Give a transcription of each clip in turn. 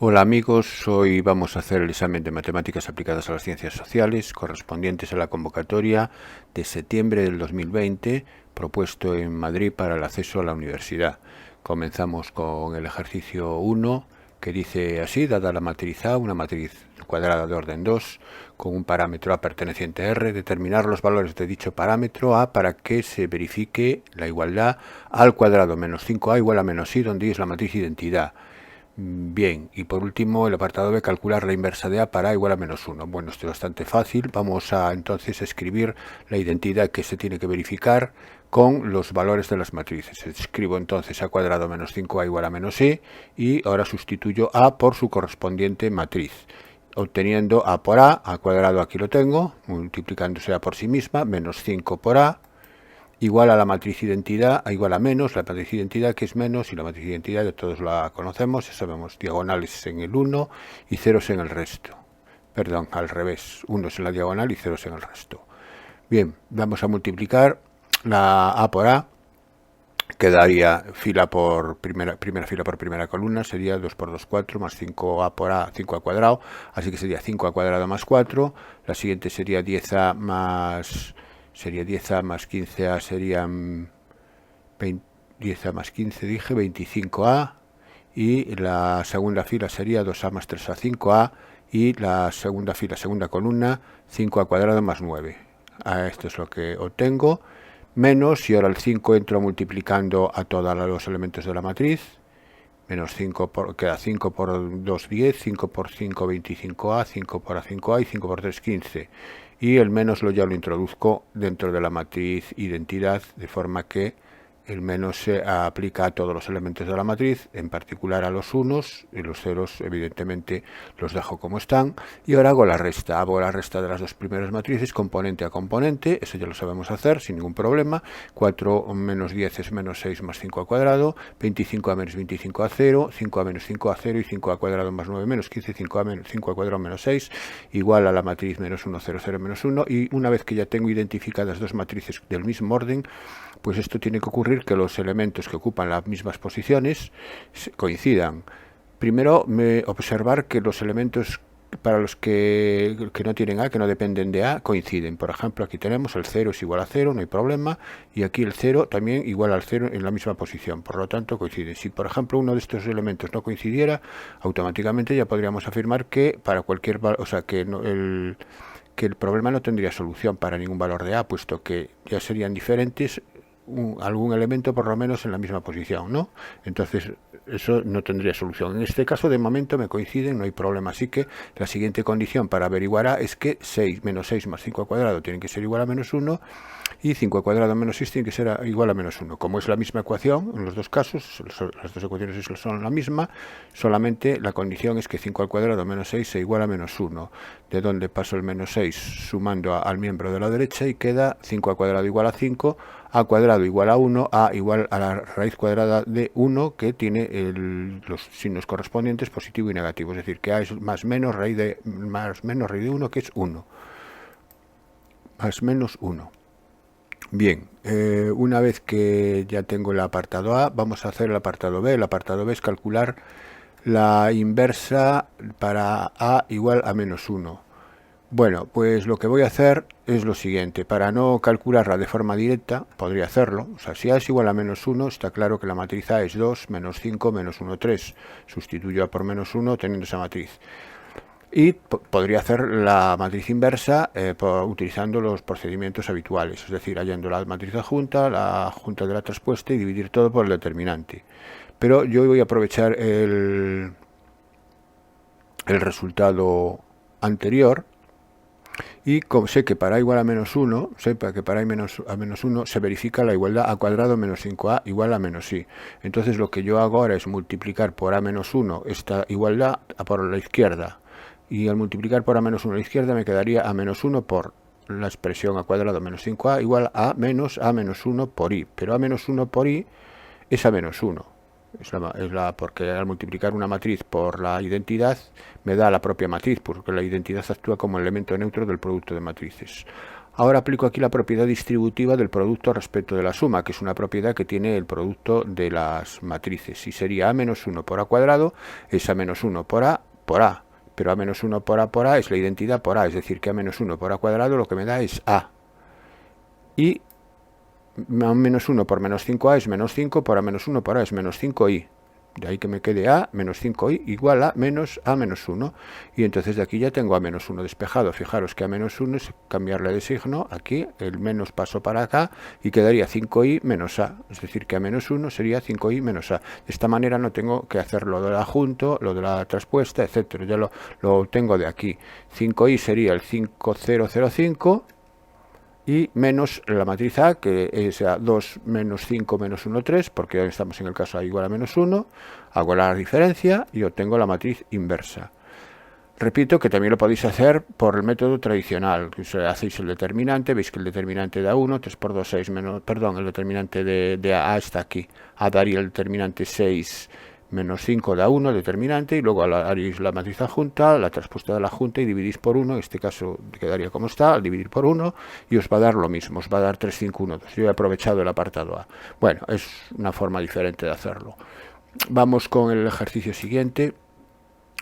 Hola amigos, hoy vamos a hacer el examen de Matemáticas aplicadas a las ciencias sociales correspondientes a la convocatoria de septiembre del 2020 propuesto en Madrid para el acceso a la universidad. Comenzamos con el ejercicio 1 que dice así: dada la matriz A, una matriz cuadrada de orden 2 con un parámetro A perteneciente a R, determinar los valores de dicho parámetro A para que se verifique la igualdad A al cuadrado menos 5A igual a menos I, donde I es la matriz identidad. Bien, y por último el apartado B, calcular la inversa de A para A igual a menos 1. Bueno, esto es bastante fácil. Vamos a entonces escribir la identidad que se tiene que verificar con los valores de las matrices. Escribo entonces A cuadrado menos 5A igual a menos I y ahora sustituyo A por su correspondiente matriz, obteniendo A por A cuadrado aquí lo tengo, multiplicándose A por sí misma, menos 5 por A, igual a la matriz identidad, igual a menos, la matriz identidad que es menos, y la matriz identidad ya todos la conocemos, ya sabemos, diagonales en el 1 y ceros en el resto. Perdón, al revés, 1 es en la diagonal y ceros en el resto. Bien, vamos a multiplicar la A por A, quedaría fila por primera fila por primera columna, sería 2 por 2, 4, más 5A por A, 5A cuadrado, así que sería 5A cuadrado más 4, la siguiente sería 10A más... sería 10A más 15A, serían 10A más 15, dije, 25A, y la segunda fila sería 2A más 3A, 5A, y la segunda fila, segunda columna, 5A cuadrado más 9. Esto es lo que obtengo, menos, y ahora el 5 entro multiplicando a todos los elementos de la matriz, menos 5 queda 5 por 2, 10, 5 por 5, 25A, 5 por A, 5A, y 5 por 3, 15. Y el menos ya lo introduzco dentro de la matriz identidad, de forma que el menos se aplica a todos los elementos de la matriz, en particular a los unos, y los ceros evidentemente los dejo como están. Y ahora hago la resta de las dos primeras matrices, componente a componente, eso ya lo sabemos hacer sin ningún problema. 4 menos 10 es menos 6 más 5 al cuadrado, 25A menos 25A 0, 5A menos 5A 0 y 5A cuadrado más 9 menos 15, 5A menos 5 al cuadrado menos 6, igual a la matriz menos 1, 0, 0, menos 1. Y una vez que ya tengo identificadas dos matrices del mismo orden, pues esto tiene que ocurrir que los elementos que ocupan las mismas posiciones coincidan. Primero, observar que los elementos para los que no tienen A, que no dependen de A, coinciden. Por ejemplo, aquí tenemos el 0 es igual a 0, no hay problema, y aquí el 0 también igual al 0 en la misma posición, por lo tanto coinciden. Si por ejemplo uno de estos elementos no coincidiera, automáticamente ya podríamos afirmar que para cualquier, o sea, que el problema no tendría solución para ningún valor de A, puesto que ya serían diferentes algún elemento por lo menos en la misma posición, ¿no? Entonces eso no tendría solución. En este caso de momento me coinciden, no hay problema, así que la siguiente condición para averiguar A es que 6 menos 6 más 5 al cuadrado tienen que ser igual a menos 1 y 5 al cuadrado menos 6 tiene que ser igual a menos 1. Como es la misma ecuación en los dos casos, las dos ecuaciones son la misma, solamente la condición es que 5 al cuadrado menos 6 sea igual a menos 1, de donde paso el menos 6 sumando al miembro de la derecha y queda 5 al cuadrado igual a 5, A cuadrado igual a 1, A igual a la raíz cuadrada de 1, que tiene los signos correspondientes positivo y negativo, es decir, que A es más menos raíz de 1, que es 1, más menos 1. Bien, una vez que ya tengo el apartado A, vamos a hacer el apartado B. El apartado B es calcular la inversa para A igual a menos 1. Bueno, pues lo que voy a hacer es lo siguiente. Para no calcularla de forma directa, podría hacerlo. O sea, si A es igual a menos 1, está claro que la matriz A es 2, menos 5, menos 1, 3. Sustituyo A por menos 1 teniendo esa matriz. Y podría hacer la matriz inversa utilizando los procedimientos habituales, es decir, hallando la matriz adjunta, la adjunta de la traspuesta y dividir todo por el determinante. Pero yo voy a aprovechar el resultado anterior. Y como sé que para A igual a menos 1, sepa que para A menos 1 se verifica la igualdad A cuadrado menos 5A igual a menos I. Entonces lo que yo hago ahora es multiplicar por A menos 1 esta igualdad por la izquierda. Y al multiplicar por A menos 1 a la izquierda me quedaría A menos 1 por la expresión A cuadrado menos 5A igual a menos 1 por I. Pero A menos 1 por I es A menos 1. Porque al multiplicar una matriz por la identidad me da la propia matriz, porque la identidad actúa como elemento neutro del producto de matrices. Ahora aplico aquí la propiedad distributiva del producto respecto de la suma, que es una propiedad que tiene el producto de las matrices. Y sería a menos 1 por a cuadrado es a menos 1 por a por a. Pero a menos 1 por a es la identidad por a, es decir, que a menos 1 por a cuadrado lo que me da es a. Y a menos 1 por menos 5a es menos 5, por a menos 1 por a es menos 5i. De ahí que me quede a menos 5i igual a menos 1. Y entonces de aquí ya tengo a menos 1 despejado. Fijaros que a menos 1 es cambiarle de signo. Aquí el menos paso para acá y quedaría 5i menos a. Es decir, que a menos 1 sería 5i menos a. De esta manera no tengo que hacer lo del adjunto, lo de la traspuesta, etcétera. Ya lo tengo de aquí. 5i sería el 5005. Y menos la matriz A, que es 2 menos 5 menos 1, 3, porque ahora estamos en el caso A igual a menos 1, hago la diferencia y obtengo la matriz inversa. Repito que también lo podéis hacer por el método tradicional, que hacéis el determinante, veis que el determinante da 1, 3 por 2, 6, menos, perdón, el determinante de A está aquí, A daría el determinante 6 menos 5 da 1, determinante, y luego haréis la matriz adjunta, la traspuesta de la adjunta y dividís por 1, en este caso quedaría como está, al dividir por 1, y os va a dar lo mismo, os va a dar 3, 5, 1, 2. Yo he aprovechado el apartado A. Bueno, es una forma diferente de hacerlo. Vamos con el ejercicio siguiente.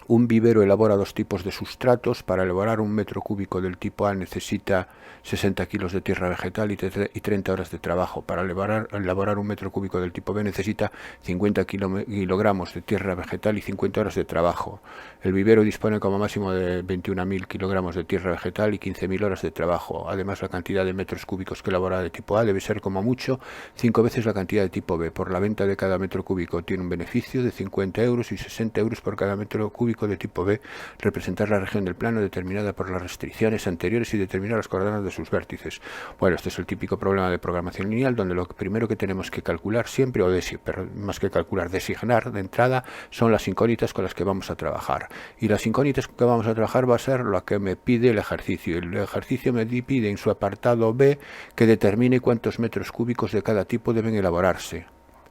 Un vivero elabora dos tipos de sustratos. Para elaborar un metro cúbico del tipo A necesita 60 kilos de tierra vegetal y 30 horas de trabajo. Para elaborar un metro cúbico del tipo B necesita 50 kilogramos de tierra vegetal y 50 horas de trabajo. El vivero dispone como máximo de 21.000 kilogramos de tierra vegetal y 15.000 horas de trabajo. Además, la cantidad de metros cúbicos que elabora de tipo A debe ser como mucho 5 veces la cantidad de tipo B. Por la venta de cada metro cúbico tiene un beneficio de 50 euros y 60 euros por cada metro cúbico de tipo B, representar la región del plano determinada por las restricciones anteriores y determinar las coordenadas de sus vértices. Bueno, este es el típico problema de programación lineal, donde lo primero que tenemos que calcular siempre, pero más que calcular, designar de entrada, son las incógnitas con las que vamos a trabajar. Y las incógnitas que vamos a trabajar va a ser lo que me pide el ejercicio. El ejercicio me pide en su apartado B que determine cuántos metros cúbicos de cada tipo deben elaborarse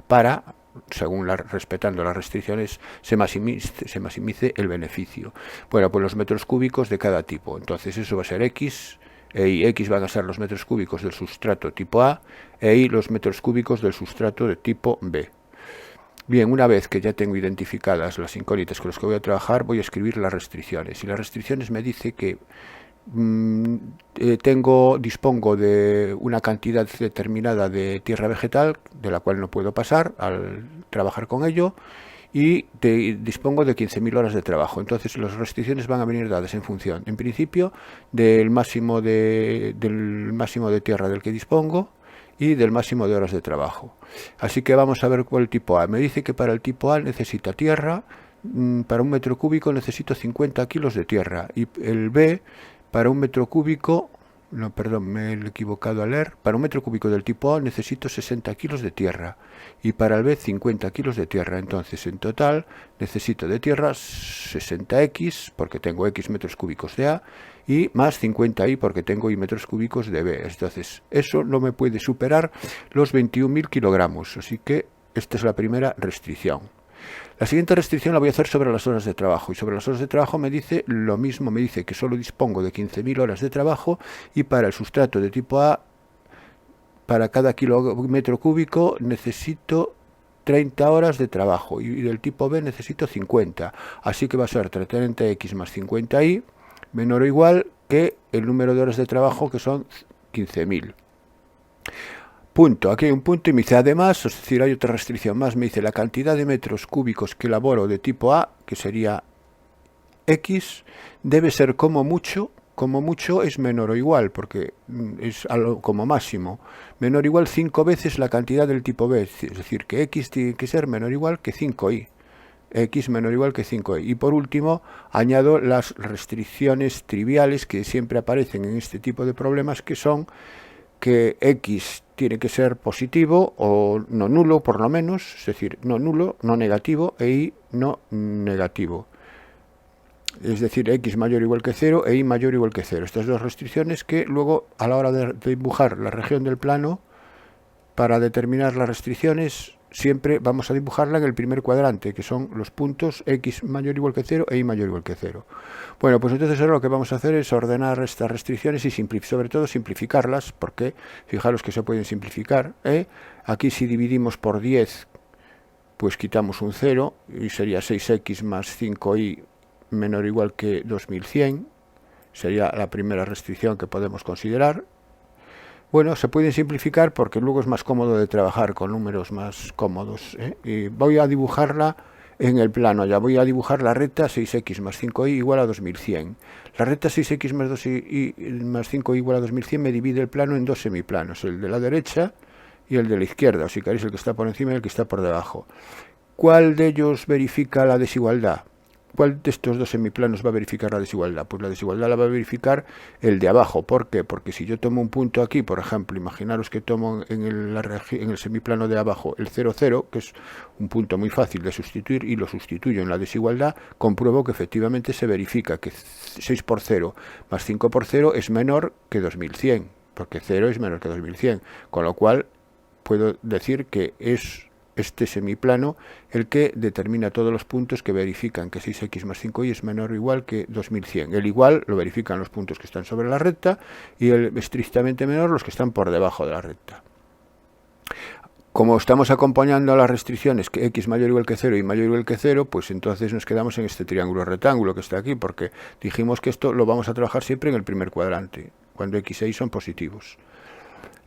para, según respetando las restricciones, se maximice el beneficio. Bueno, pues los metros cúbicos de cada tipo. Entonces eso va a ser X, y X van a ser los metros cúbicos del sustrato tipo A, e Y los metros cúbicos del sustrato de tipo B. Bien, una vez que ya tengo identificadas las incógnitas con las que voy a trabajar, voy a escribir las restricciones. Y las restricciones me dice que dispongo de una cantidad determinada de tierra vegetal de la cual no puedo pasar al trabajar con ello, y dispongo de 15.000 horas de trabajo. Entonces las restricciones van a venir dadas en función, en principio, del máximo de tierra del que dispongo y del máximo de horas de trabajo. Así que vamos a ver cuál tipo A. Me dice que para el tipo A necesita tierra, para un metro cúbico necesito 50 kilos de tierra, y el B, para un metro cúbico, no, perdón, me he equivocado al leer, para un metro cúbico del tipo A necesito 60 kilos de tierra, y para el B 50 kilos de tierra. Entonces, en total, necesito de tierra 60x, porque tengo x metros cúbicos de A, y más 50y, porque tengo y metros cúbicos de B. Entonces, eso no me puede superar los 21.000 kilogramos, así que esta es la primera restricción. La siguiente restricción la voy a hacer sobre las horas de trabajo, y sobre las horas de trabajo me dice lo mismo, me dice que solo dispongo de 15.000 horas de trabajo, y para el sustrato de tipo A, para cada kilómetro cúbico necesito 30 horas de trabajo, y del tipo B necesito 50, así que va a ser 30x más 50y menor o igual que el número de horas de trabajo, que son 15.000. Punto, aquí hay un punto y me dice además, es decir, hay otra restricción más, me dice la cantidad de metros cúbicos que elaboro de tipo A, que sería X, debe ser como mucho es menor o igual, porque es algo como máximo, menor o igual 5 veces la cantidad del tipo B, es decir, que X tiene que ser menor o igual que 5y. X menor o igual que 5y. Y por último, añado las restricciones triviales que siempre aparecen en este tipo de problemas, que son que X tiene que ser positivo o no nulo, por lo menos, es decir, no nulo, no negativo, e Y no negativo. Es decir, X mayor o igual que 0 e Y mayor o igual que 0. Estas dos restricciones que luego, a la hora de dibujar la región del plano, para determinar las restricciones, siempre vamos a dibujarla en el primer cuadrante, que son los puntos x mayor o igual que 0 e y mayor o igual que 0. Bueno, pues entonces ahora lo que vamos a hacer es ordenar estas restricciones y sobre todo simplificarlas, porque fijaros que se pueden simplificar. Aquí si dividimos por 10, pues quitamos un 0 y sería 6x más 5y menor o igual que 2100. Sería la primera restricción que podemos considerar. Bueno, se pueden simplificar porque luego es más cómodo de trabajar con números más cómodos. Y voy a dibujarla en el plano. Ya voy a dibujar la recta 6x más 5y igual a 2100. La recta 6x más 2y más 5y igual a 2100 me divide el plano en dos semiplanos, el de la derecha y el de la izquierda, o si queréis el que está por encima y el que está por debajo. ¿Cuál de ellos verifica la desigualdad? ¿Cuál de estos dos semiplanos va a verificar la desigualdad? Pues la desigualdad la va a verificar el de abajo. ¿Por qué? Porque si yo tomo un punto aquí, por ejemplo, imaginaros que tomo en el semiplano de abajo el 0, 0, que es un punto muy fácil de sustituir, y lo sustituyo en la desigualdad, compruebo que efectivamente se verifica que 6 por 0 más 5 por 0 es menor que 2100, porque 0 es menor que 2100, con lo cual puedo decir que es este semiplano el que determina todos los puntos que verifican que 6x más 5y es menor o igual que 2100. El igual lo verifican los puntos que están sobre la recta y el estrictamente menor los que están por debajo de la recta. Como estamos acompañando a las restricciones que x mayor o igual que 0 y mayor o igual que 0, pues entonces nos quedamos en este triángulo rectángulo que está aquí, porque dijimos que esto lo vamos a trabajar siempre en el primer cuadrante, cuando x e y son positivos.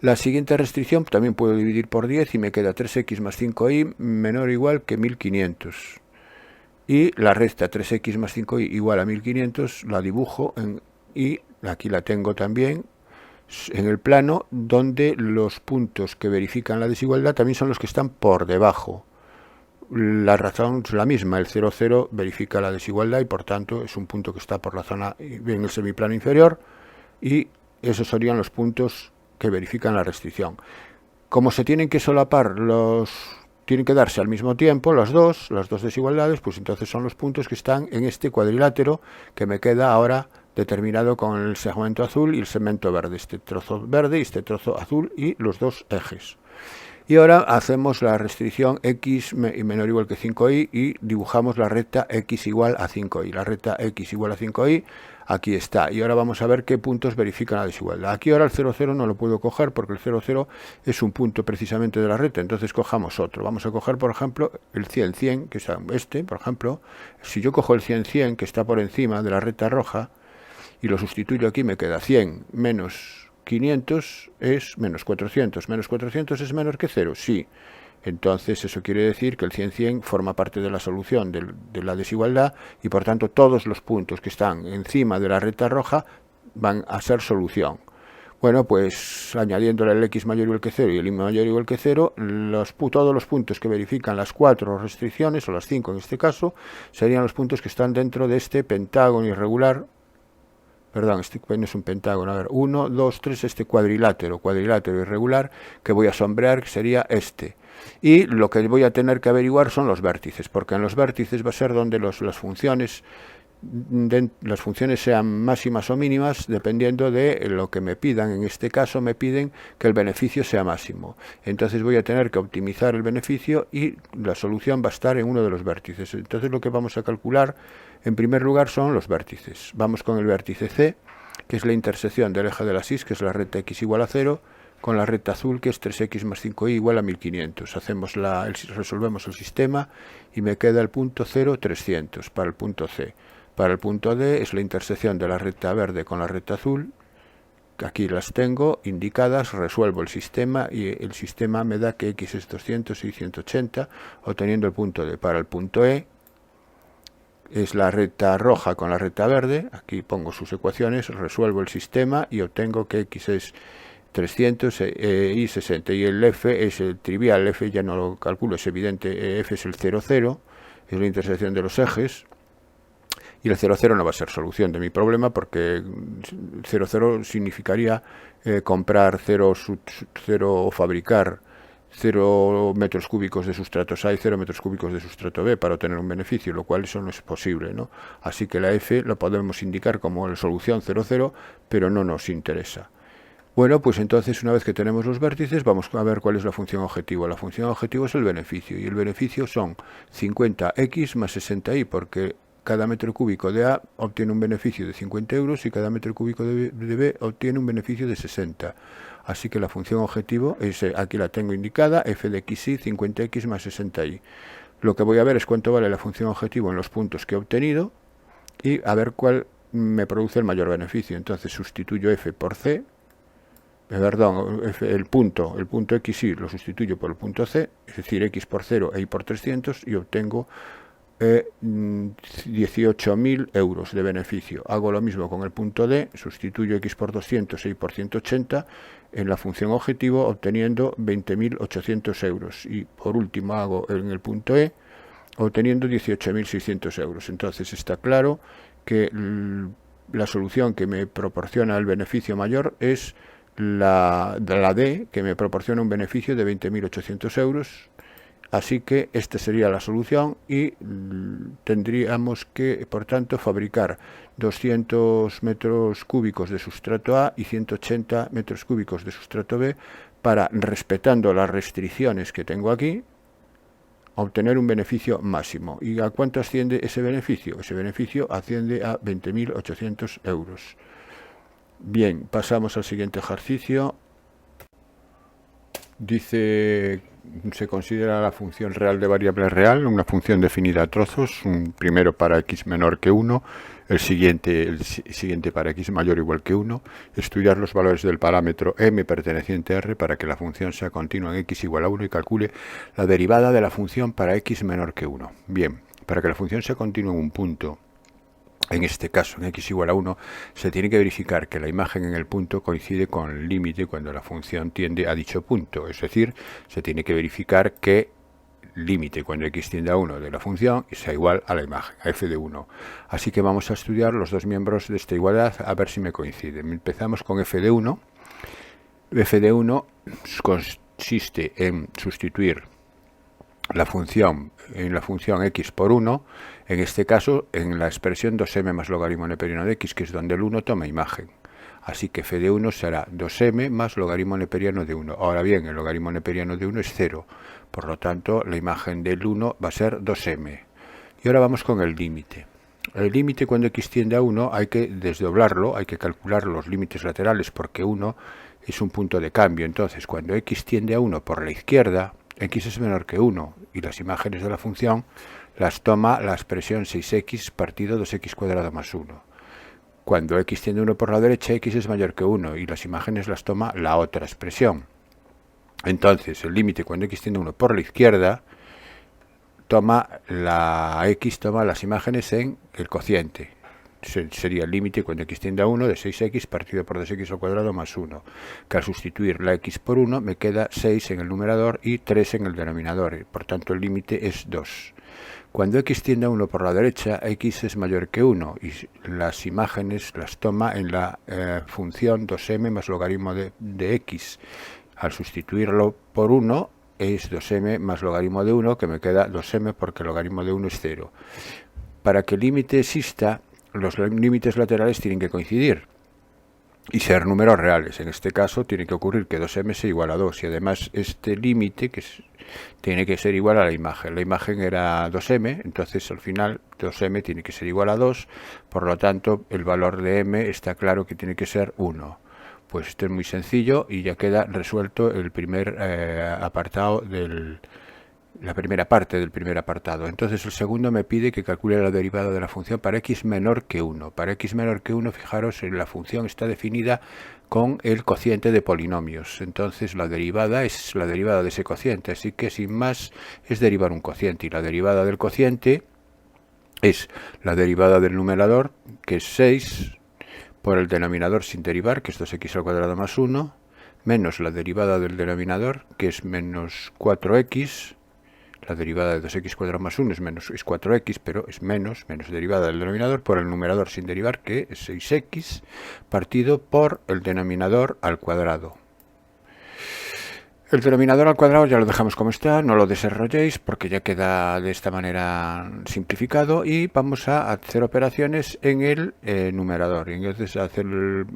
La siguiente restricción también puedo dividir por 10 y me queda 3x más 5y menor o igual que 1500. Y la recta 3x más 5y igual a 1500 la dibujo y aquí la tengo también en el plano donde los puntos que verifican la desigualdad también son los que están por debajo. La razón es la misma, el 0, 0 verifica la desigualdad y por tanto es un punto que está por la zona en el semiplano inferior y esos serían los puntos que verifican la restricción. Como se tienen que solapar tienen que darse al mismo tiempo las dos desigualdades, pues entonces son los puntos que están en este cuadrilátero que me queda ahora determinado con el segmento azul y el segmento verde, este trozo verde y este trozo azul y los dos ejes. Y ahora hacemos la restricción x menor o igual que 5y y dibujamos la recta x igual a 5y. La recta x igual a 5y, aquí está. Y ahora vamos a ver qué puntos verifican la desigualdad. Aquí ahora el 0, 0 no lo puedo coger porque el 0, 0 es un punto precisamente de la recta. Entonces cojamos otro. Vamos a coger, por ejemplo, el 100, 100, que es este, por ejemplo. Si yo cojo el 100, 100, que está por encima de la recta roja, y lo sustituyo aquí, me queda 100 menos 500 es menos 400. ¿Menos 400 es menor que 0? Sí. Entonces eso quiere decir que el 100-100 forma parte de la solución de la desigualdad y por tanto todos los puntos que están encima de la recta roja van a ser solución. Bueno, pues añadiéndole el x mayor o igual que 0 y el y mayor o igual que 0, todos los puntos que verifican las 4 restricciones, o las 5 en este caso, serían los puntos que están dentro de este pentágono irregular. Perdón, este no es un pentágono, a ver, 1, 2, 3, este cuadrilátero irregular que voy a sombrear, que sería este. Y lo que voy a tener que averiguar son los vértices, porque en los vértices va a ser donde las funciones sean máximas o mínimas, dependiendo de lo que me pidan. En este caso me piden que el beneficio sea máximo. Entonces voy a tener que optimizar el beneficio y la solución va a estar en uno de los vértices. Entonces lo que vamos a calcular en primer lugar son los vértices. Vamos con el vértice C, que es la intersección del eje de la SIS, que es la recta x igual a 0, con la recta azul, que es 3x más 5y igual a 1500. Resolvemos el sistema y me queda el punto 0, 300 para el punto C. Para el punto D es la intersección de la recta verde con la recta azul. Aquí las tengo indicadas, resuelvo el sistema y el sistema me da que x es 200 y 180, obteniendo el punto D. Para el punto E es la recta roja con la recta verde. Aquí pongo sus ecuaciones, resuelvo el sistema y obtengo que x es 300 y 60. Y el f es el trivial, f ya no lo calculo, es evidente, f es el 0, 0, es la intersección de los ejes. Y el 0, 0 no va a ser solución de mi problema porque 0, 0 significaría comprar 0 o fabricar 0 metros cúbicos de sustratos A y 0 metros cúbicos de sustrato B para obtener un beneficio, lo cual eso no es posible, ¿no? Así que la F lo podemos indicar como la solución 0, 0, pero no nos interesa. Bueno, pues entonces una vez que tenemos los vértices vamos a ver cuál es la función objetivo. La función objetivo es el beneficio y el beneficio son 50x más 60y porque cada metro cúbico de A obtiene un beneficio de 50 euros y cada metro cúbico de B obtiene un beneficio de 60. Así que la función objetivo es, aquí la tengo indicada, f de xy 50x más 60y. Lo que voy a ver es cuánto vale la función objetivo en los puntos que he obtenido y a ver cuál me produce el mayor beneficio. Entonces sustituyo f por c. Perdón, el punto xy lo sustituyo por el punto c, es decir, x por 0 e y por 300 y obtengo 18.000 euros de beneficio. Hago lo mismo con el punto d, sustituyo x por 200 e y por 180 en la función objetivo obteniendo 20.800 euros y por último hago en el punto e obteniendo 18.600 euros. Entonces está claro que la solución que me proporciona el beneficio mayor es la D, que me proporciona un beneficio de 20.800 euros. Así que esta sería la solución y tendríamos que, por tanto, fabricar 200 metros cúbicos de sustrato A y 180 metros cúbicos de sustrato B para, respetando las restricciones que tengo aquí, obtener un beneficio máximo. ¿Y a cuánto asciende ese beneficio? Ese beneficio asciende a 20.800 euros. Bien, pasamos al siguiente ejercicio. Dice, se considera la función real de variable real, una función definida a trozos, un primero para x menor que 1, el siguiente para x mayor o igual que 1, estudiar los valores del parámetro m perteneciente a R para que la función sea continua en x igual a 1 y calcule la derivada de la función para x menor que 1. Bien, para que la función sea continua en un punto, en este caso, en x igual a 1, se tiene que verificar que la imagen en el punto coincide con el límite cuando la función tiende a dicho punto. Es decir, se tiene que verificar que el límite cuando x tiende a 1 de la función sea igual a la imagen, a f de 1. Así que vamos a estudiar los dos miembros de esta igualdad a ver si me coinciden. Empezamos con f de 1. f de 1 consiste en sustituir la función x por 1, en este caso en la expresión 2m más logaritmo neperiano de x, que es donde el 1 toma imagen. Así que f de 1 será 2m más logaritmo neperiano de 1. Ahora bien, el logaritmo neperiano de 1 es 0, por lo tanto la imagen del 1 va a ser 2m. Y ahora vamos con el límite. El límite cuando x tiende a 1 hay que desdoblarlo, hay que calcular los límites laterales porque 1 es un punto de cambio. Entonces, cuando x tiende a 1 por la izquierda, x es menor que 1 y las imágenes de la función las toma la expresión 6x partido 2x cuadrado más 1. Cuando x tiende a 1 por la derecha, x es mayor que 1 y las imágenes las toma la otra expresión. Entonces, el límite cuando x tiende a 1 por la izquierda toma las imágenes en el cociente. Sería el límite cuando x tiende a 1 de 6x partido por 2x al cuadrado más 1, que al sustituir la x por 1 me queda 6 en el numerador y 3 en el denominador, por tanto el límite es 2. Cuando x tiende a 1 por la derecha, x es mayor que 1 y las imágenes las toma en la función 2m más logaritmo de x. Al sustituirlo por 1 es 2m más logaritmo de 1, que me queda 2m porque el logaritmo de 1 es 0. Para que el límite exista, los límites laterales tienen que coincidir y ser números reales. En este caso tiene que ocurrir que 2m sea igual a 2 y además este límite tiene que ser igual a la imagen. La imagen era 2m, entonces al final 2m tiene que ser igual a 2, por lo tanto el valor de m está claro que tiene que ser 1. Pues esto es muy sencillo y ya queda resuelto el primer apartado la primera parte del primer apartado. Entonces el segundo me pide que calcule la derivada de la función para x menor que 1. Para x menor que 1, fijaros, la función está definida con el cociente de polinomios. Entonces la derivada es la derivada de ese cociente, así que sin más es derivar un cociente. Y la derivada del cociente es la derivada del numerador, que es 6, por el denominador sin derivar, que es 2x al cuadrado más 1, menos la derivada del denominador, que es menos 4x. La derivada de 2x cuadrado más 1 es 4x, pero es menos derivada del denominador por el numerador sin derivar, que es 6x, partido por el denominador al cuadrado. El denominador al cuadrado ya lo dejamos como está, no lo desarrolléis porque ya queda de esta manera simplificado, y vamos a hacer operaciones en el numerador. Y entonces hacer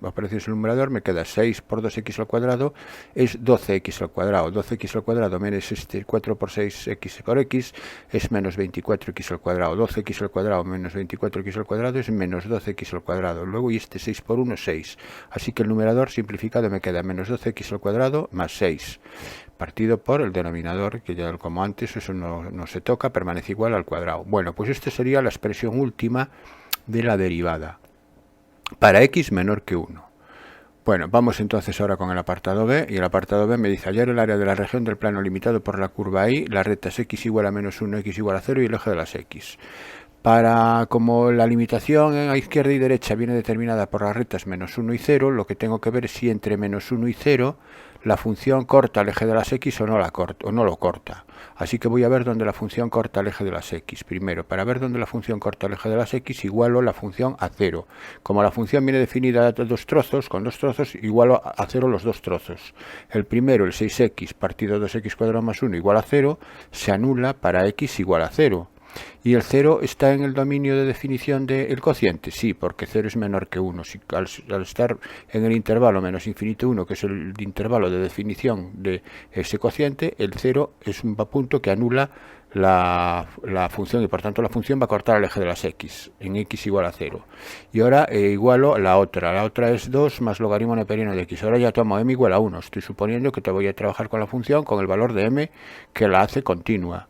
operaciones en el numerador me queda 6 por 2x al cuadrado es 12x al cuadrado. 12x al cuadrado menos 4 por 6x por x es menos 24x al cuadrado. 12x al cuadrado menos 24x al cuadrado es menos 12x al cuadrado. Luego, y este 6 por 1, 6. Así que el numerador simplificado me queda menos 12x al cuadrado más 6. Partido por el denominador, que ya como antes, eso no se toca, permanece igual al cuadrado. Bueno, pues esta sería la expresión última de la derivada para x menor que 1. Bueno, vamos entonces ahora con el apartado B, y el apartado B me dice: hallar el área de la región del plano limitado por la curva Y, las rectas x igual a menos 1, x igual a 0 y el eje de las x. Como la limitación a izquierda y derecha viene determinada por las rectas menos 1 y 0, lo que tengo que ver es si entre menos 1 y 0 la función corta el eje de las x o no lo corta. Así que voy a ver dónde la función corta el eje de las x. Primero, para ver dónde la función corta el eje de las x, igualo la función a 0. Como la función viene definida de dos trozos, con dos trozos, igualo a 0 los dos trozos. El primero, el 6x partido 2x cuadrado más 1 igual a 0, se anula para x igual a 0. ¿Y el 0 está en el dominio de definición del cociente? Sí, porque 0 es menor que 1. Si, al estar en el intervalo menos infinito 1, que es el intervalo de definición de ese cociente, el 0 es un punto que anula la función, y por tanto la función va a cortar el eje de las x, en x igual a 0. Y ahora igualo la otra es 2 más logaritmo neperiano de x. Ahora ya tomo m igual a 1. Estoy suponiendo que te voy a trabajar con la función con el valor de m que la hace continua.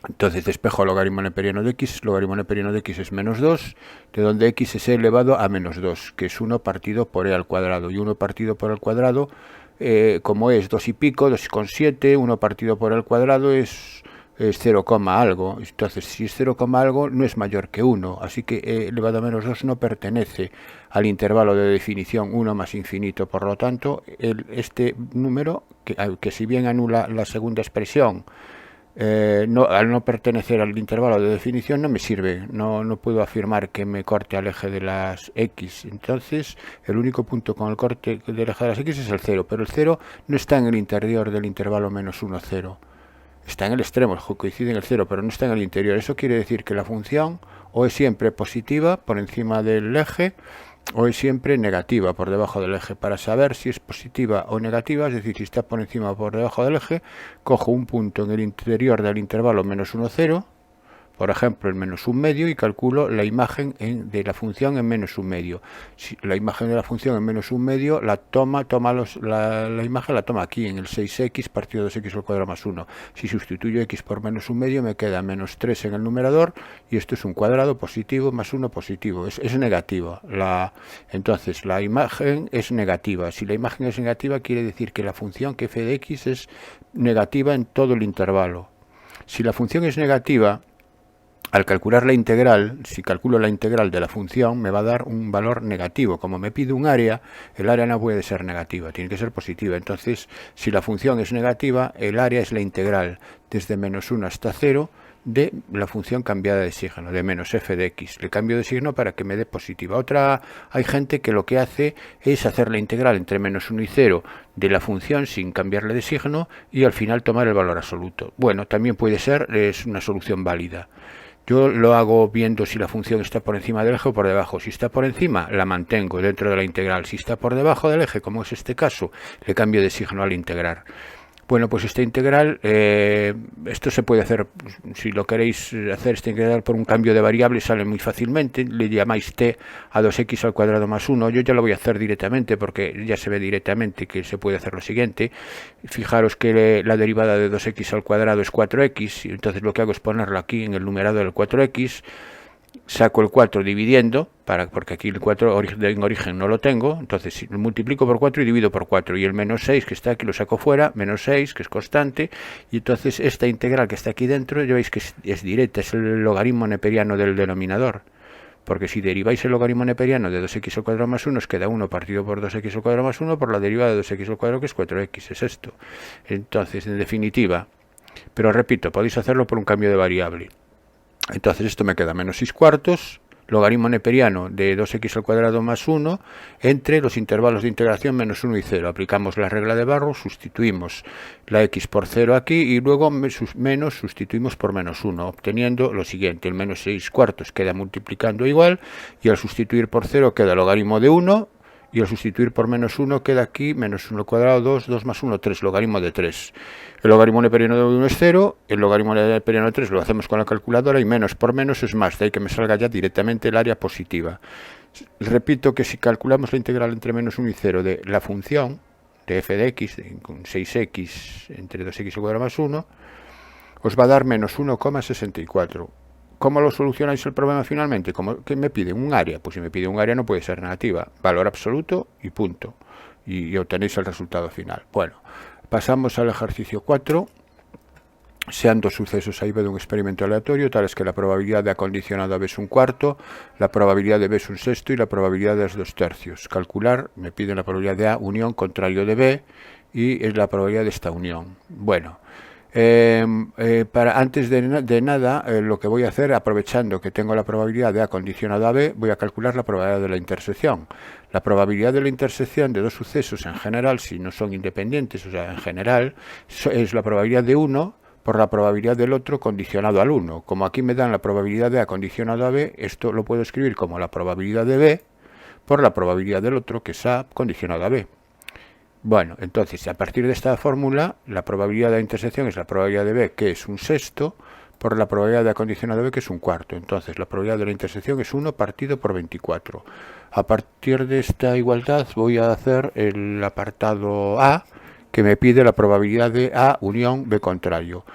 Entonces despejo logaritmo neperiano de x. Logaritmo neperiano de x es menos 2, de donde x es e elevado a menos 2, que es 1 partido por e al cuadrado. Y 1 partido por el cuadrado, como es 2 y pico, 2,7, 1 partido por el cuadrado es 0, algo. Entonces, si es 0, algo, no es mayor que 1. Así que e elevado a menos 2 no pertenece al intervalo de definición 1 más infinito. Por lo tanto, este número, que si bien anula la segunda expresión, al no pertenecer al intervalo de definición, no me sirve, no puedo afirmar que me corte al eje de las x. Entonces el único punto con el corte del eje de las x es el 0, pero el 0 no está en el interior del intervalo menos 1, 0. Está en el extremo, coincide en el 0, pero no está en el interior. Eso quiere decir que la función o es siempre positiva por encima del eje, o es siempre negativa por debajo del eje. Para saber si es positiva o negativa, es decir, si está por encima o por debajo del eje, cojo un punto en el interior del intervalo menos 1, 0, por ejemplo el menos 1 medio, y calculo la imagen de la función en menos 1 medio. Si la imagen de la función en menos 1 medio la imagen la toma aquí en el 6x partido 2x al cuadrado más 1. Si sustituyo x por menos 1 medio me queda menos 3 en el numerador, y esto es un cuadrado positivo más 1 positivo, es negativa. Entonces la imagen es negativa. Si la imagen es negativa, quiere decir que la función que f de x es negativa en todo el intervalo. Si la función es negativa, al calcular la integral, si calculo la integral de la función, me va a dar un valor negativo. Como me pide un área, el área no puede ser negativa, tiene que ser positiva. Entonces, si la función es negativa, el área es la integral desde menos 1 hasta 0 de la función cambiada de signo, de menos f de x. Le cambio de signo para que me dé positiva. Hay gente que lo que hace es hacer la integral entre menos 1 y 0 de la función sin cambiarle de signo, y al final tomar el valor absoluto. Bueno, también puede ser, es una solución válida. Yo lo hago viendo si la función está por encima del eje o por debajo. Si está por encima, la mantengo dentro de la integral. Si está por debajo del eje, como es este caso, le cambio de signo al integrar. Bueno, pues esta integral, esto se puede hacer, si lo queréis hacer esta integral por un cambio de variable, sale muy fácilmente. Le llamáis t a 2x al cuadrado más 1. Yo ya lo voy a hacer directamente porque ya se ve directamente que se puede hacer lo siguiente. Fijaros que la derivada de 2x al cuadrado es 4x, y entonces lo que hago es ponerlo aquí en el numerador del 4x. Saco el 4 dividiendo, porque aquí el 4 en origen no lo tengo, entonces lo multiplico por 4 y divido por 4, y el menos 6 que está aquí lo saco fuera, menos 6 que es constante, y entonces esta integral que está aquí dentro, ya veis que es directa, es el logaritmo neperiano del denominador, porque si deriváis el logaritmo neperiano de 2x al cuadrado más 1, os queda 1 partido por 2x al cuadrado más 1 por la derivada de 2x al cuadrado, que es 4x, es esto. Entonces, en definitiva, pero repito, podéis hacerlo por un cambio de variable. Entonces esto me queda menos 6 cuartos, logaritmo neperiano de 2x al cuadrado más 1 entre los intervalos de integración menos 1 y 0. Aplicamos la regla de Barrow, sustituimos la x por 0 aquí y luego menos sustituimos por menos 1, obteniendo lo siguiente: el menos 6 cuartos queda multiplicando igual, y al sustituir por 0 queda logaritmo de 1, y al sustituir por menos 1 queda aquí menos 1 al cuadrado, 2, 2 más 1, 3, logaritmo de 3. El logaritmo neperiano de 1 es 0, el logaritmo neperiano de 3 lo hacemos con la calculadora y menos por menos es más, de ahí que me salga ya directamente el área positiva. Repito que si calculamos la integral entre menos 1 y 0 de la función de f de x, con 6x entre 2x al cuadrado más 1, os va a dar menos 1,64. ¿Cómo lo solucionáis el problema finalmente? ¿Qué me pide? Un área. Pues si me pide un área no puede ser negativa. Valor absoluto y punto. Y obtenéis el resultado final. Bueno, pasamos al ejercicio 4. Sean dos sucesos A y B de un experimento aleatorio, tales que la probabilidad de A condicionado a B es un cuarto, la probabilidad de B es un sexto y la probabilidad de A es 2/3. Calcular, me piden la probabilidad de A unión contrario de B y es la probabilidad de esta unión. Bueno. Antes de nada, lo que voy a hacer, aprovechando que tengo la probabilidad de A condicionado a B, voy a calcular la probabilidad de la intersección. La probabilidad de la intersección de dos sucesos en general, si no son independientes, o sea, en general, es la probabilidad de uno por la probabilidad del otro condicionado al 1. Como aquí me dan la probabilidad de A condicionado a B, esto lo puedo escribir como la probabilidad de B por la probabilidad del otro, que es A condicionado a B. Bueno, entonces, a partir de esta fórmula, la probabilidad de la intersección es la probabilidad de B, que es un sexto, por la probabilidad de A condicionado a B, que es un cuarto. Entonces, la probabilidad de la intersección es 1 partido por 24. A partir de esta igualdad voy a hacer el apartado A, que me pide la probabilidad de A unión B contrario.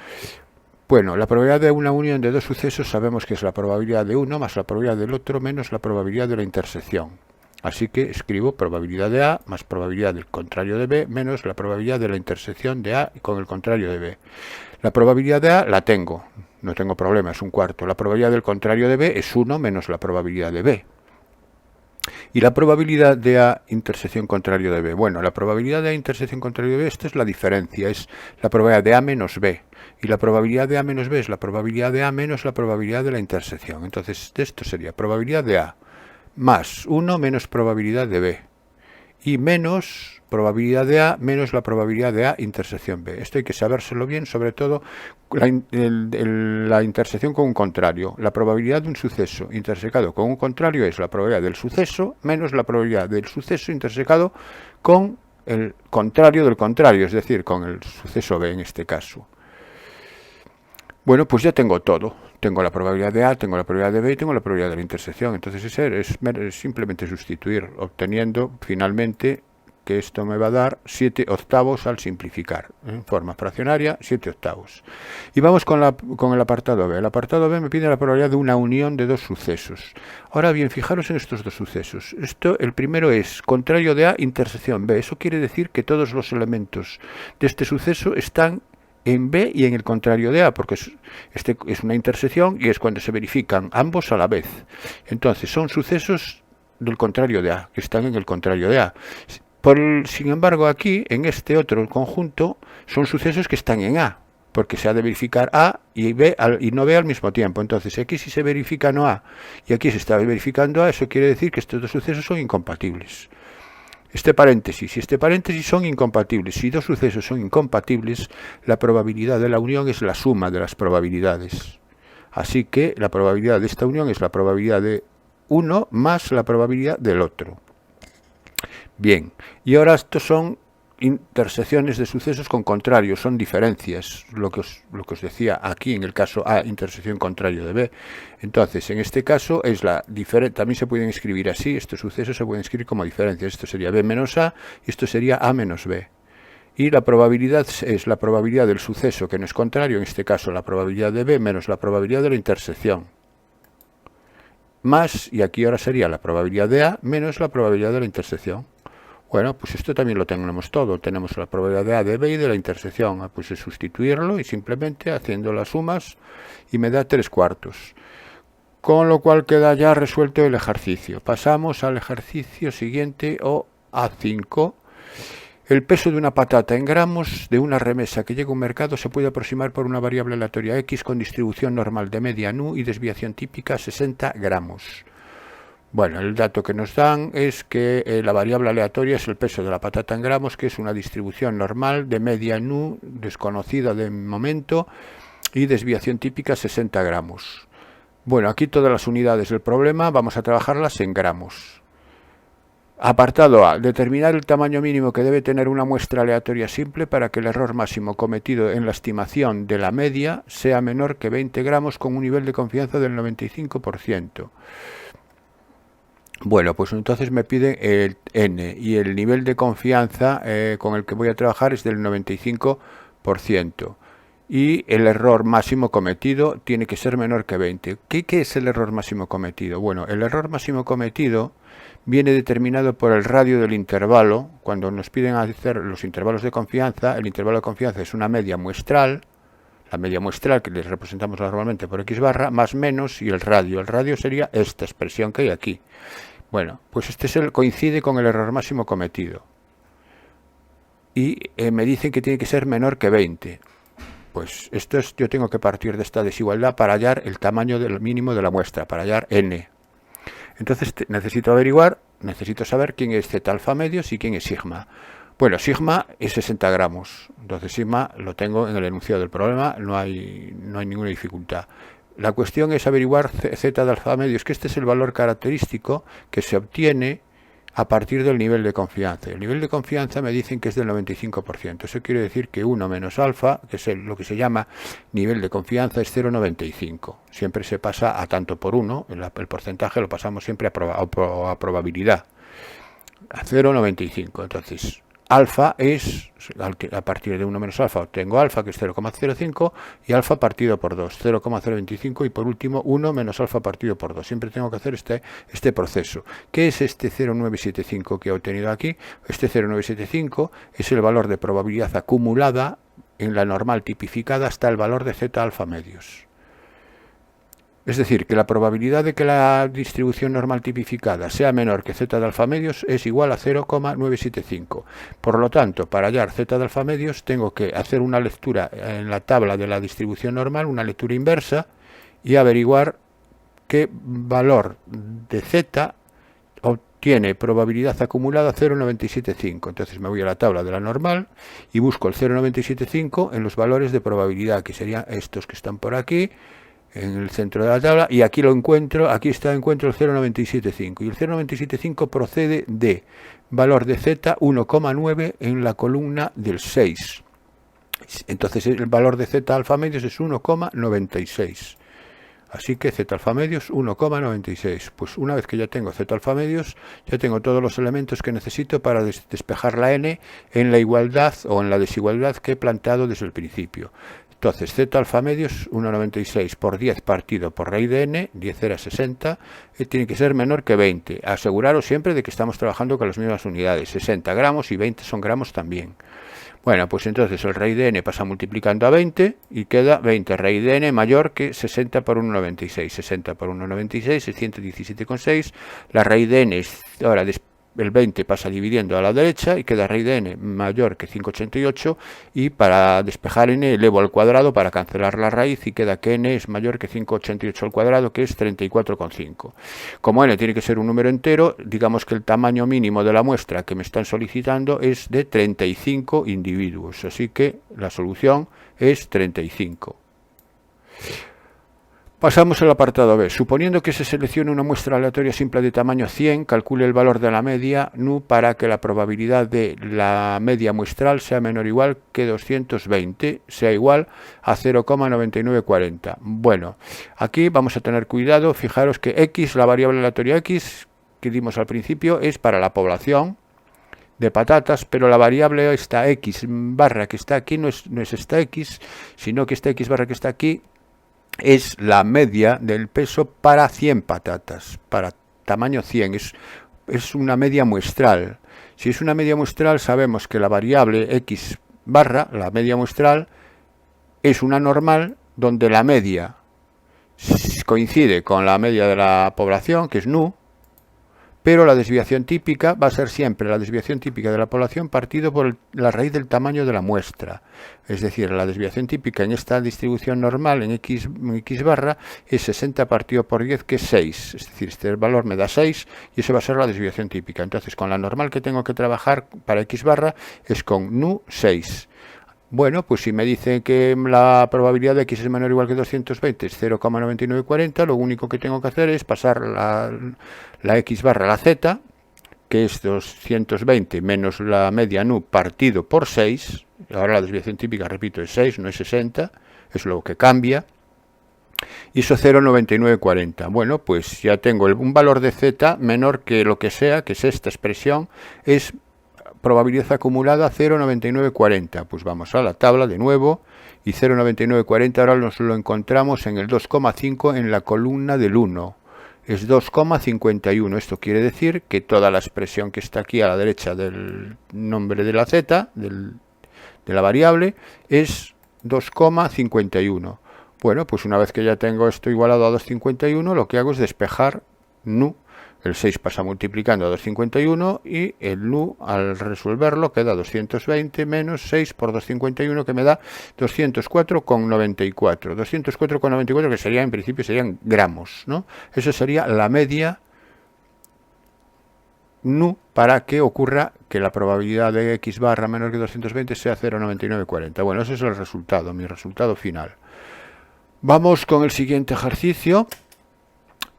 Bueno, la probabilidad de una unión de dos sucesos sabemos que es la probabilidad de uno más la probabilidad del otro menos la probabilidad de la intersección. Así que escribo probabilidad de A más probabilidad del contrario de B menos la probabilidad de la intersección de A con el contrario de B. La probabilidad de A la tengo, no tengo problema, es un cuarto. La probabilidad del contrario de B es 1 menos la probabilidad de B. Y la probabilidad de A intersección contrario de B. Bueno, la probabilidad de A intersección contrario de B, esta es la diferencia, es la probabilidad de A menos B. Y la probabilidad de A menos B es la probabilidad de A menos la probabilidad de la intersección. Entonces, esto sería probabilidad de A más 1 menos probabilidad de B y menos probabilidad de A menos la probabilidad de A intersección B. Esto hay que sabérselo bien, sobre todo la intersección con un contrario. La probabilidad de un suceso intersecado con un contrario es la probabilidad del suceso menos la probabilidad del suceso intersecado con el contrario del contrario, es decir, con el suceso B en este caso. Bueno, pues ya tengo todo. Tengo la probabilidad de A, tengo la probabilidad de B y tengo la probabilidad de la intersección. Entonces es simplemente sustituir, obteniendo finalmente que esto me va a dar 7 octavos al simplificar. En forma fraccionaria, 7 octavos. Y vamos con el apartado B. El apartado B me pide la probabilidad de una unión de dos sucesos. Ahora bien, fijaros en estos dos sucesos. El primero es contrario de A, intersección B. Eso quiere decir que todos los elementos de este suceso están en B y en el contrario de A, porque este es una intersección y es cuando se verifican ambos a la vez. Entonces, son sucesos del contrario de A, que están en el contrario de A. Sin embargo, aquí, en este otro conjunto, son sucesos que están en A, porque se ha de verificar A y B y no B al mismo tiempo. Entonces, aquí si se verifica no A y aquí se está verificando A, eso quiere decir que estos dos sucesos son incompatibles. Este paréntesis y este paréntesis son incompatibles. Si dos sucesos son incompatibles, la probabilidad de la unión es la suma de las probabilidades. Así que la probabilidad de esta unión es la probabilidad de uno más la probabilidad del otro. Bien, y ahora estos son intersecciones de sucesos con contrarios, son diferencias, lo que os decía aquí en el caso A, intersección contrario de B. Entonces, en este caso es la diferencia, también se pueden escribir así, estos sucesos se pueden escribir como diferencias, esto sería B menos A y esto sería A menos B. Y la probabilidad es la probabilidad del suceso que no es contrario, en este caso la probabilidad de B menos la probabilidad de la intersección. Más, y aquí ahora sería la probabilidad de A menos la probabilidad de la intersección. Bueno, pues esto también lo tenemos todo. Tenemos la probabilidad de A, de B y de la intersección. Pues es sustituirlo y simplemente haciendo las sumas y me da 3/4. Con lo cual queda ya resuelto el ejercicio. Pasamos al ejercicio siguiente o A5. El peso de una patata en gramos de una remesa que llega a un mercado se puede aproximar por una variable aleatoria X con distribución normal de media nu y desviación típica 60 gramos. Bueno, el dato que nos dan es que la variable aleatoria es el peso de la patata en gramos, que es una distribución normal de media nu, desconocida de momento, y desviación típica 60 gramos. Bueno, aquí todas las unidades del problema vamos a trabajarlas en gramos. Apartado A. Determinar el tamaño mínimo que debe tener una muestra aleatoria simple para que el error máximo cometido en la estimación de la media sea menor que 20 gramos con un nivel de confianza del 95%. Bueno, pues entonces me pide el n y el nivel de confianza con el que voy a trabajar es del 95%. Y el error máximo cometido tiene que ser menor que 20. ¿Qué es el error máximo cometido? Bueno, el error máximo cometido viene determinado por el radio del intervalo. Cuando nos piden hacer los intervalos de confianza, el intervalo de confianza es una media muestral, la media muestral que les representamos normalmente por x barra, más menos, y el radio. El radio sería esta expresión que hay aquí. Bueno, pues este coincide con el error máximo cometido. Y me dicen que tiene que ser menor que 20. Pues yo tengo que partir de esta desigualdad para hallar el tamaño del mínimo de la muestra, para hallar n. Entonces necesito saber quién es z alfa medios y quién es sigma. Bueno, sigma es 60 gramos, entonces sigma lo tengo en el enunciado del problema, no hay ninguna dificultad. La cuestión es averiguar z de alfa medios, que este es el valor característico que se obtiene a partir del nivel de confianza. El nivel de confianza me dicen que es del 95%. Eso quiere decir que 1 menos alfa, que es lo que se llama nivel de confianza, es 0,95. Siempre se pasa a tanto por 1, el porcentaje lo pasamos siempre a probabilidad, a 0,95. Entonces, alfa es, a partir de 1 menos alfa obtengo alfa, que es 0,05, y alfa partido por 2, 0,025, y por último 1 menos alfa partido por 2. Siempre tengo que hacer este proceso. ¿Qué es este 0,975 que he obtenido aquí? Este 0,975 es el valor de probabilidad acumulada en la normal tipificada hasta el valor de z alfa medios. Es decir, que la probabilidad de que la distribución normal tipificada sea menor que z de alfa medios es igual a 0,975. Por lo tanto, para hallar z de alfa medios tengo que hacer una lectura en la tabla de la distribución normal, una lectura inversa, y averiguar qué valor de z obtiene probabilidad acumulada 0,975. Entonces me voy a la tabla de la normal y busco el 0,975 en los valores de probabilidad, que serían estos que están por aquí, en el centro de la tabla, y aquí encuentro el 0,975, y el 0,975 procede de valor de z 1,9 en la columna del 6. Entonces el valor de z alfa medios es 1,96. Así que z alfa medios 1,96. Pues una vez que ya tengo z alfa medios, ya tengo todos los elementos que necesito para despejar la n en la igualdad o en la desigualdad que he planteado desde el principio. Entonces, z alfa medios, 1,96 por 10 partido por raíz de n, 10 era 60, tiene que ser menor que 20. Aseguraros siempre de que estamos trabajando con las mismas unidades, 60 gramos y 20 son gramos también. Bueno, pues entonces el raíz de n pasa multiplicando a 20 y queda 20 raíz de n mayor que 60 por 1,96. 60 por 1,96 es 117,6. La raíz de n es ahora el 20 pasa dividiendo a la derecha y queda raíz de n mayor que 5,88, y para despejar n elevo al cuadrado para cancelar la raíz y queda que n es mayor que 5,88 al cuadrado, que es 34,5. Como n tiene que ser un número entero, digamos que el tamaño mínimo de la muestra que me están solicitando es de 35 individuos, así que la solución es 35. Pasamos al apartado B. Suponiendo que se seleccione una muestra aleatoria simple de tamaño 100, calcule el valor de la media nu para que la probabilidad de la media muestral sea menor o igual que 220, sea igual a 0,9940. Bueno, aquí vamos a tener cuidado. Fijaros que x, la variable aleatoria x que dimos al principio, es para la población de patatas, pero la variable esta x barra que está aquí no es esta x, sino que esta x barra que está aquí es la media del peso para 100 patatas, para tamaño 100, es una media muestral. Si es una media muestral, sabemos que la variable x barra, la media muestral, es una normal donde la media coincide con la media de la población, que es nu, pero la desviación típica va a ser siempre la desviación típica de la población partido por la raíz del tamaño de la muestra. Es decir, la desviación típica en esta distribución normal en X barra es 60 partido por 10, que es 6. Es decir, este valor me da 6 y eso va a ser la desviación típica. Entonces, con la normal que tengo que trabajar para X barra es con nu 6. Bueno, pues si me dicen que la probabilidad de X es menor o igual que 220 es 0,9940, lo único que tengo que hacer es pasar la X barra a la Z, que es 220 menos la media nu partido por 6. Ahora la desviación típica, repito, es 6, no es 60, es lo que cambia. Y eso 0,9940. Bueno, pues ya tengo un valor de Z menor que lo que sea, que es esta expresión, es probabilidad acumulada 0,9940. Pues vamos a la tabla de nuevo y 0,9940 ahora nos lo encontramos en el 2,5 en la columna del 1. Es 2,51. Esto quiere decir que toda la expresión que está aquí a la derecha del nombre de la z, de la variable, es 2,51. Bueno, pues una vez que ya tengo esto igualado a 2,51, lo que hago es despejar nu. El 6 pasa multiplicando a 2,51 y el nu, al resolverlo, queda 220 menos 6 por 2,51, que me da 204,94. 204,94 que sería, en principio, serían gramos, ¿no? Eso sería la media nu para que ocurra que la probabilidad de X barra menor que 220 sea 0,9940. Bueno, ese es el resultado, mi resultado final. Vamos con el siguiente ejercicio.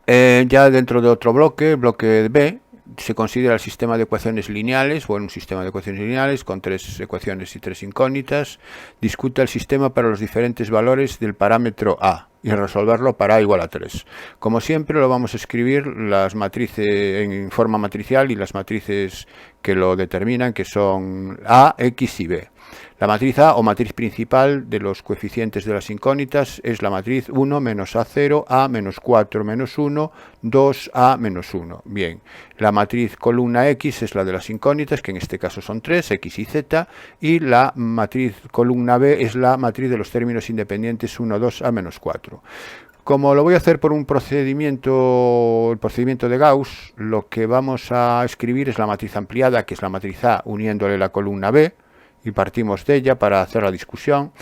Ya dentro de otro bloque, el bloque B, se considera el sistema de ecuaciones lineales, bueno, un sistema de ecuaciones lineales con 3 ecuaciones y 3 incógnitas. Discuta el sistema para los diferentes valores del parámetro A y resolverlo para A igual a 3. Como siempre, lo vamos a escribir las matrices en forma matricial y las matrices que lo determinan, que son A, X y B. La matriz A, o matriz principal de los coeficientes de las incógnitas, es la matriz 1 menos A0, A menos 4 menos 1, 2A menos 1. Bien, la matriz columna X es la de las incógnitas, que en este caso son 3, X y Z, y la matriz columna B es la matriz de los términos independientes 1, 2, A menos 4. Como lo voy a hacer por un procedimiento, el procedimiento de Gauss, lo que vamos a escribir es la matriz ampliada, que es la matriz A uniéndole la columna B, y partimos de ella para hacer la discusión.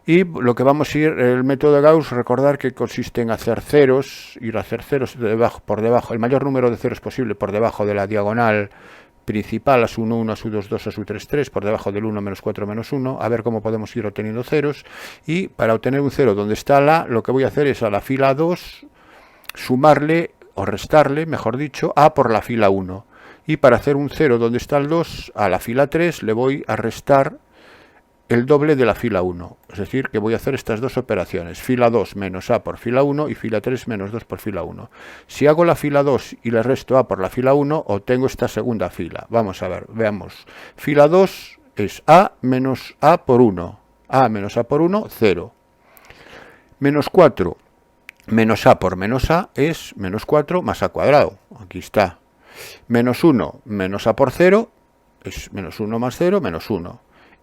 Y lo que vamos a ir, el método de Gauss, recordar que consiste en hacer ceros, ir a hacer ceros por debajo, el mayor número de ceros posible por debajo de la diagonal principal, a su 1, 1, a su 2, 2, a su 3, 3, por debajo del 1, menos 4, menos 1, a ver cómo podemos ir obteniendo ceros. Y para obtener un cero donde está la, lo que voy a hacer es a la fila 2 sumarle, o restarle, mejor dicho, a por la fila 1. Y para hacer un 0 donde está el 2, a la fila 3 le voy a restar el doble de la fila 1. Es decir, que voy a hacer estas dos operaciones. Fila 2 menos A por fila 1 y fila 3 menos 2 por fila 1. Si hago la fila 2 y le resto A por la fila 1, obtengo esta segunda fila. Vamos a ver, veamos. Fila 2 es A menos A por 1. A menos A por 1, 0. Menos 4 menos A por menos A es menos 4 más A cuadrado. Aquí está. Menos 1 menos A por 0 es menos 1 más 0, menos 1.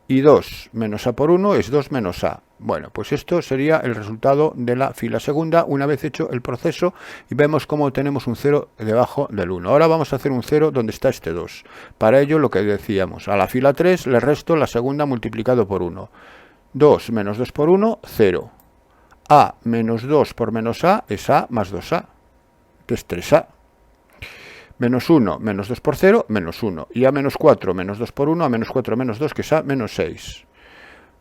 Y 2 menos A por 1 es 2 menos A. Bueno, pues esto sería el resultado de la fila segunda una vez hecho el proceso y vemos cómo tenemos un 0 debajo del 1. Ahora vamos a hacer un 0 donde está este 2. Para ello lo que decíamos, a la fila 3 le resto la segunda multiplicado por 1. 2 menos 2 por 1, 0. A menos 2 por menos A es A más 2A, que es 3A. Menos 1 menos 2 por 0, menos 1. Y A menos 4 menos 2 por 1, A menos 4 menos 2, que es A menos 6.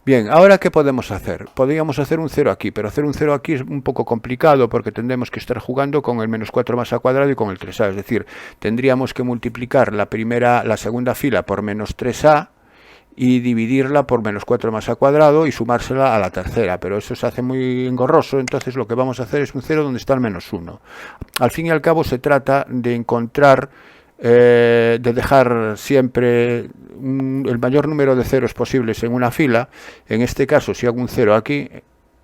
Bien, ahora ¿qué podemos hacer? Podríamos hacer un 0 aquí, pero hacer un 0 aquí es un poco complicado porque tendremos que estar jugando con el menos 4 más A cuadrado y con el 3A. Es decir, tendríamos que multiplicar la segunda fila por menos 3A y dividirla por menos 4 más A cuadrado y sumársela a la tercera, pero eso se hace muy engorroso, entonces lo que vamos a hacer es un 0 donde está el menos 1. Al fin y al cabo se trata de encontrar, de dejar siempre el mayor número de ceros posibles en una fila. En este caso, si hago un 0 aquí,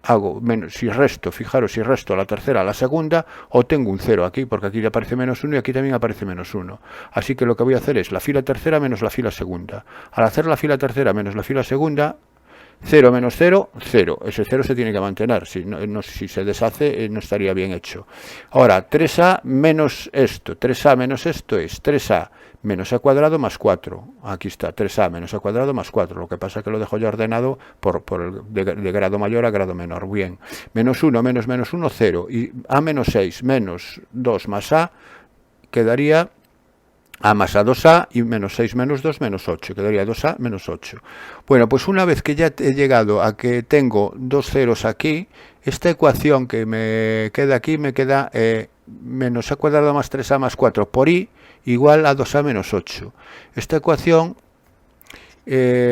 hago menos, si resto, fijaros, si resto la tercera a la segunda, obtengo un 0 aquí, porque aquí aparece menos 1 y aquí también aparece menos 1. Así que lo que voy a hacer es la fila tercera menos la fila segunda. Al hacer la fila tercera menos la fila segunda, 0 menos 0, 0. Ese 0 se tiene que mantener. Si se deshace, no estaría bien hecho. Ahora, 3a menos esto. 3a menos esto es 3a menos a cuadrado más 4. Aquí está, 3a menos a cuadrado más 4. Lo que pasa es que lo dejo ya ordenado de grado mayor a grado menor. Bien. Menos 1 menos menos 1, 0. Y a menos 6 menos 2 más a quedaría a más a 2a y menos 6 menos 2 menos 8, quedaría 2a menos 8. Bueno, pues una vez que ya he llegado a que tengo dos ceros aquí, esta ecuación que me queda aquí me queda menos a cuadrado más 3a más 4 por i igual a 2a menos 8. Esta ecuación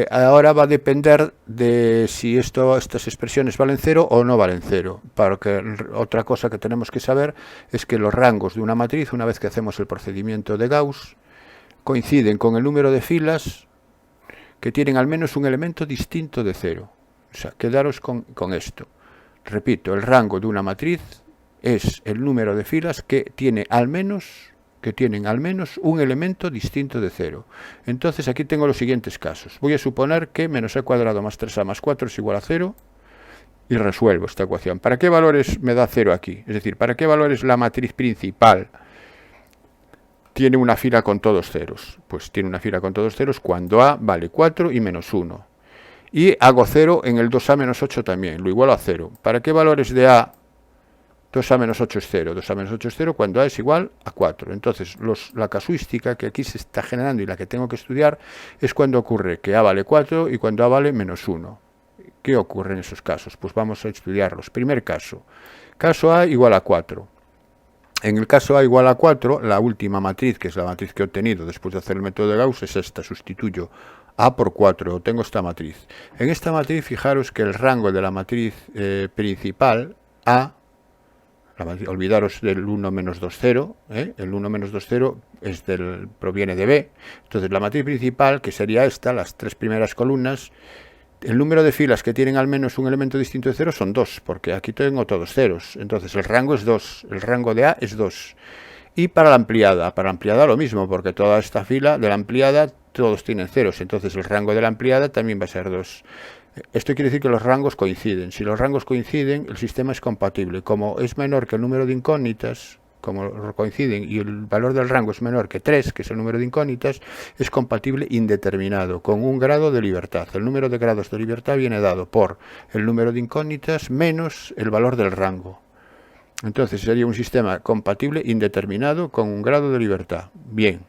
ahora va a depender de si estas expresiones valen 0 o no valen 0. Porque otra cosa que tenemos que saber es que los rangos de una matriz, una vez que hacemos el procedimiento de Gauss, coinciden con el número de filas que tienen al menos un elemento distinto de 0. O sea, quedaros con esto. Repito, el rango de una matriz es el número de filas que tienen al menos un elemento distinto de 0. Entonces aquí tengo los siguientes casos. Voy a suponer que menos a cuadrado más 3a más 4 es igual a 0 y resuelvo esta ecuación. ¿Para qué valores me da 0 aquí? Es decir, ¿para qué valores la matriz principal tiene una fila con todos ceros? Pues tiene una fila con todos ceros cuando a vale 4 y menos 1. Y hago 0 en el 2a menos 8 también, lo igualo a 0. ¿Para qué valores de a 2a menos 8 es 0? 2a menos 8 es 0 cuando a es igual a 4. Entonces, la casuística que aquí se está generando y la que tengo que estudiar es cuando ocurre que a vale 4 y cuando a vale menos 1. ¿Qué ocurre en esos casos? Pues vamos a estudiarlos. Primer caso. Caso a igual a 4. En el caso a igual a 4, la última matriz, que es la matriz que he obtenido después de hacer el método de Gauss, es esta. Sustituyo a por 4, obtengo esta matriz. En esta matriz, fijaros que el rango de la matriz principal, a, olvidaros del 1 menos 2, 0, el 1 menos 2, 0 proviene de b. Entonces la matriz principal, que sería esta, las tres primeras columnas, el número de filas que tienen al menos un elemento distinto de 0 son 2, porque aquí tengo todos ceros. Entonces el rango es 2, el rango de a es 2. Y para la ampliada lo mismo, porque toda esta fila de la ampliada todos tienen ceros, entonces el rango de la ampliada también va a ser 2. Esto quiere decir que los rangos coinciden. Si los rangos coinciden, el sistema es compatible. Como es menor que el número de incógnitas, como coinciden, y el valor del rango es menor que 3, que es el número de incógnitas, es compatible indeterminado, con un grado de libertad. El número de grados de libertad viene dado por el número de incógnitas menos el valor del rango. Entonces sería un sistema compatible indeterminado con un grado de libertad. Bien.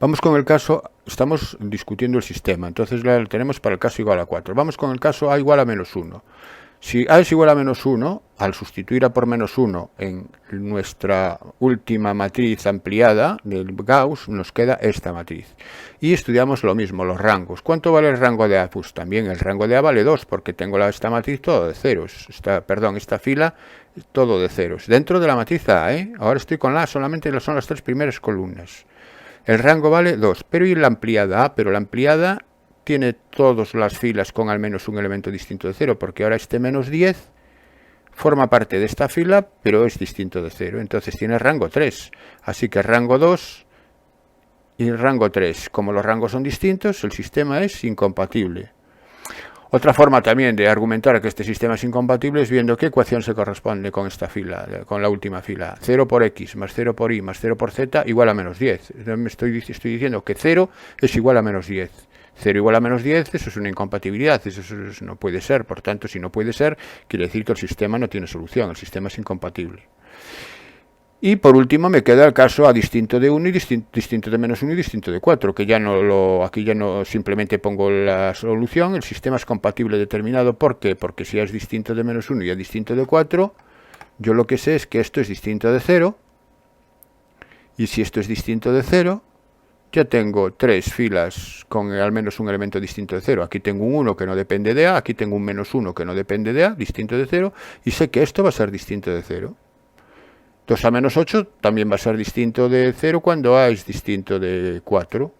Vamos con el caso, estamos discutiendo el sistema, entonces lo tenemos para el caso igual a 4. Vamos con el caso a igual a menos 1. Si a es igual a menos 1, al sustituir a por menos 1 en nuestra última matriz ampliada del Gauss, nos queda esta matriz. Y estudiamos lo mismo, los rangos. ¿Cuánto vale el rango de a? Pues también el rango de a vale 2, porque tengo esta matriz todo de ceros. Esta fila todo de ceros. Dentro de la matriz a, ahora estoy con la a, solamente son las tres primeras columnas. El rango vale 2, pero ¿y la ampliada a? Pero la ampliada tiene todas las filas con al menos un elemento distinto de 0, porque ahora este menos 10 forma parte de esta fila, pero es distinto de 0. Entonces tiene rango 3. Así que rango 2 y rango 3. Como los rangos son distintos, el sistema es incompatible. Otra forma también de argumentar que este sistema es incompatible es viendo qué ecuación se corresponde con esta fila, con la última fila. 0 por x más 0 por y más 0 por z igual a menos 10. Estoy diciendo que 0 es igual a menos 10. 0 igual a menos 10, eso es una incompatibilidad, eso no puede ser. Por tanto, si no puede ser, quiere decir que el sistema no tiene solución, el sistema es incompatible. Y por último me queda el caso a distinto de 1 y distinto de menos 1 y distinto de 4, que aquí ya no simplemente pongo la solución, el sistema es compatible determinado. ¿Por qué? Porque si a es distinto de menos 1 y a distinto de 4, yo lo que sé es que esto es distinto de 0, y si esto es distinto de 0, ya tengo tres filas con al menos un elemento distinto de 0. Aquí tengo un 1 que no depende de a, aquí tengo un menos 1 que no depende de a, distinto de 0, y sé que esto va a ser distinto de 0. 2a menos 8 también va a ser distinto de 0 cuando a es distinto de 4.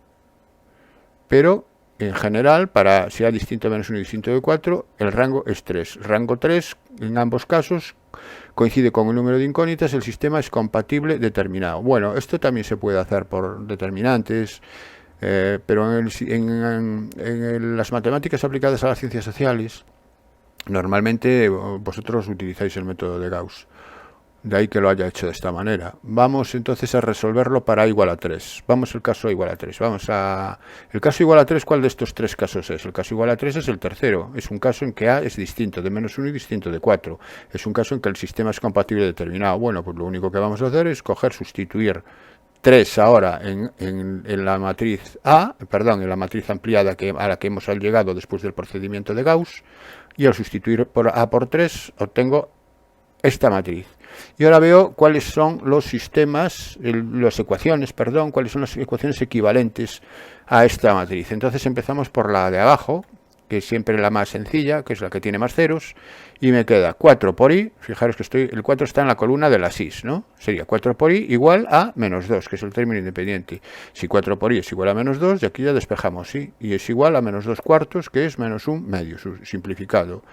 Pero, en general, si a distinto de menos 1 y distinto de 4, el rango es 3. Rango 3, en ambos casos, coincide con el número de incógnitas, el sistema es compatible determinado. Bueno, esto también se puede hacer por determinantes. Pero en las matemáticas aplicadas a las ciencias sociales, normalmente vosotros utilizáis el método de Gauss. De ahí que lo haya hecho de esta manera. Vamos entonces a resolverlo para a igual a 3. Vamos al caso a igual a 3. El caso igual a 3, ¿cuál de estos tres casos es? El caso igual a 3 es el tercero. Es un caso en que A es distinto de -1 y distinto de 4. Es un caso en que el sistema es compatible determinado. Bueno, pues lo único que vamos a hacer es sustituir 3 ahora en la matriz A, perdón, en la matriz ampliada a la que hemos llegado después del procedimiento de Gauss, y al sustituir por A por 3 obtengo esta matriz. Y ahora veo cuáles son los sistemas, cuáles son las ecuaciones equivalentes a esta matriz. Entonces empezamos por la de abajo, que es siempre la más sencilla, que es la que tiene más ceros, y me queda 4 por i, fijaros que el 4 está en la columna de las i's, ¿no? Sería 4 por i igual a menos 2, que es el término independiente. Si 4 por i es igual a menos 2, y aquí ya despejamos i, y es igual a menos 2 cuartos, que es menos 1 medio, simplificado.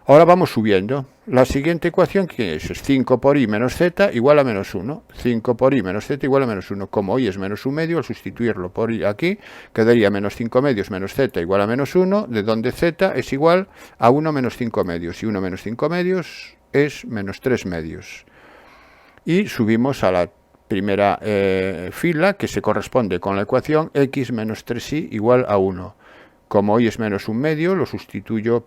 Ahora vamos subiendo. La siguiente ecuación, ¿qué es? Es 5 por i menos z igual a menos 1. 5 por i menos z igual a menos 1. Como i es menos 1 medio, al sustituirlo por i aquí, quedaría menos 5 medios menos z igual a menos 1, de donde z es igual a 1 menos 5 medios. Y 1 menos 5 medios es menos 3 medios. Y subimos a la primera fila, que se corresponde con la ecuación x menos 3i igual a 1. Como i es menos 1 medio, lo sustituyo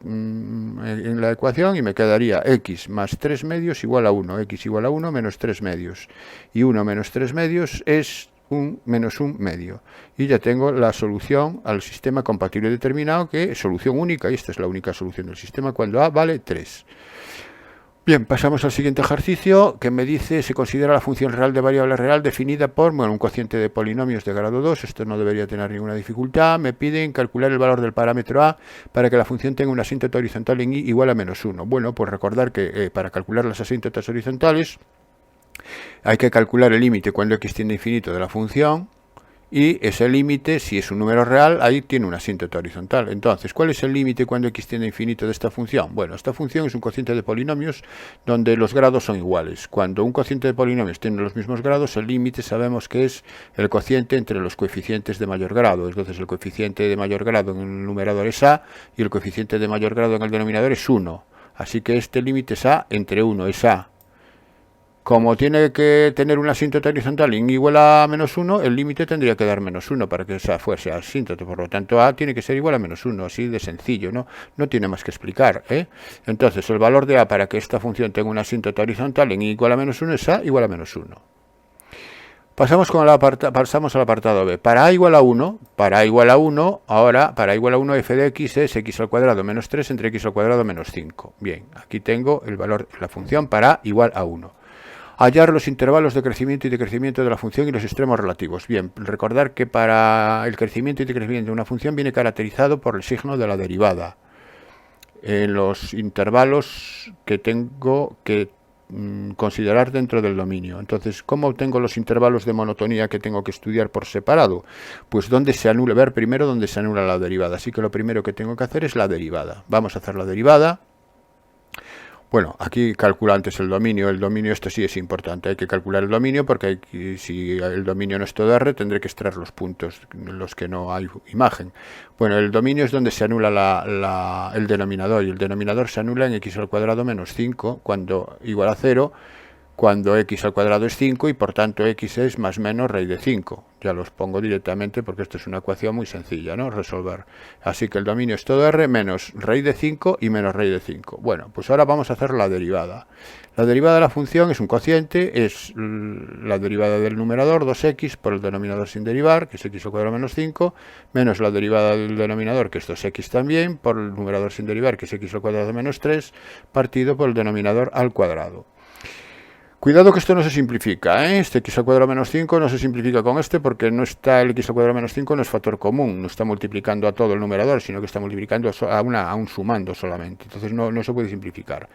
en la ecuación y me quedaría x más 3 medios igual a 1. X igual a 1 menos 3 medios. Y 1 menos 3 medios es menos 1 medio. Y ya tengo la solución al sistema compatible determinado, que es solución única, y esta es la única solución del sistema cuando a vale 3. Bien, pasamos al siguiente ejercicio, que me dice, se considera la función real de variable real definida por un cociente de polinomios de grado 2, esto no debería tener ninguna dificultad. Me piden calcular el valor del parámetro a para que la función tenga una asíntota horizontal en y igual a menos 1. Bueno, pues recordar que para calcular las asíntotas horizontales hay que calcular el límite cuando x tiende a infinito de la función, y ese límite, si es un número real, ahí tiene una asíntota horizontal. Entonces, ¿cuál es el límite cuando x tiende a infinito de esta función? Bueno, esta función es un cociente de polinomios donde los grados son iguales. Cuando un cociente de polinomios tiene los mismos grados, el límite sabemos que es el cociente entre los coeficientes de mayor grado. Entonces, el coeficiente de mayor grado en el numerador es a y el coeficiente de mayor grado en el denominador es 1. Así que este límite es a entre 1, es a. Como tiene que tener una asíntota horizontal en igual a menos 1, el límite tendría que dar menos 1 para que esa fuese asíntota. Por lo tanto, a tiene que ser igual a menos 1, así de sencillo, no tiene más que explicar, ¿eh? Entonces, el valor de a para que esta función tenga una asíntota horizontal en igual a menos 1 es a igual a menos 1. Pasamos al apartado B. Para a igual a 1, ahora para a igual a 1 f de x es x al cuadrado menos 3 entre x al cuadrado menos 5. Bien, aquí tengo el valor de la función para a igual a 1. Hallar los intervalos de crecimiento y decrecimiento de la función y los extremos relativos. Bien, recordar que para el crecimiento y decrecimiento de una función viene caracterizado por el signo de la derivada. En los intervalos que tengo que considerar dentro del dominio. Entonces, ¿cómo obtengo los intervalos de monotonía que tengo que estudiar por separado? Pues ver primero dónde se anula la derivada. Así que lo primero que tengo que hacer es la derivada. Vamos a hacer la derivada. Bueno, aquí calculo antes el dominio. El dominio, esto sí es importante. Hay que calcular el dominio porque si el dominio no es todo R, tendré que extraer los puntos en los que no hay imagen. Bueno, el dominio es donde se anula el denominador, y el denominador se anula en x al cuadrado menos 5 cuando igual a 0, cuando x al cuadrado es 5 y por tanto x es más menos raíz de 5. Ya los pongo directamente porque esto es una ecuación muy sencilla, ¿no? Resolver. Así que el dominio es todo R menos raíz de 5 y menos raíz de 5. Bueno, pues ahora vamos a hacer la derivada. La derivada de la función es un cociente, es la derivada del numerador, 2x, por el denominador sin derivar, que es x al cuadrado menos 5, menos la derivada del denominador, que es 2x también, por el numerador sin derivar, que es x al cuadrado menos 3, partido por el denominador al cuadrado. Cuidado que esto no se simplifica, ¿eh? Este x al cuadrado menos 5 no se simplifica con este porque no está el x al cuadrado menos 5, no es factor común, no está multiplicando a todo el numerador, sino que está multiplicando a un sumando solamente, entonces no se puede simplificar.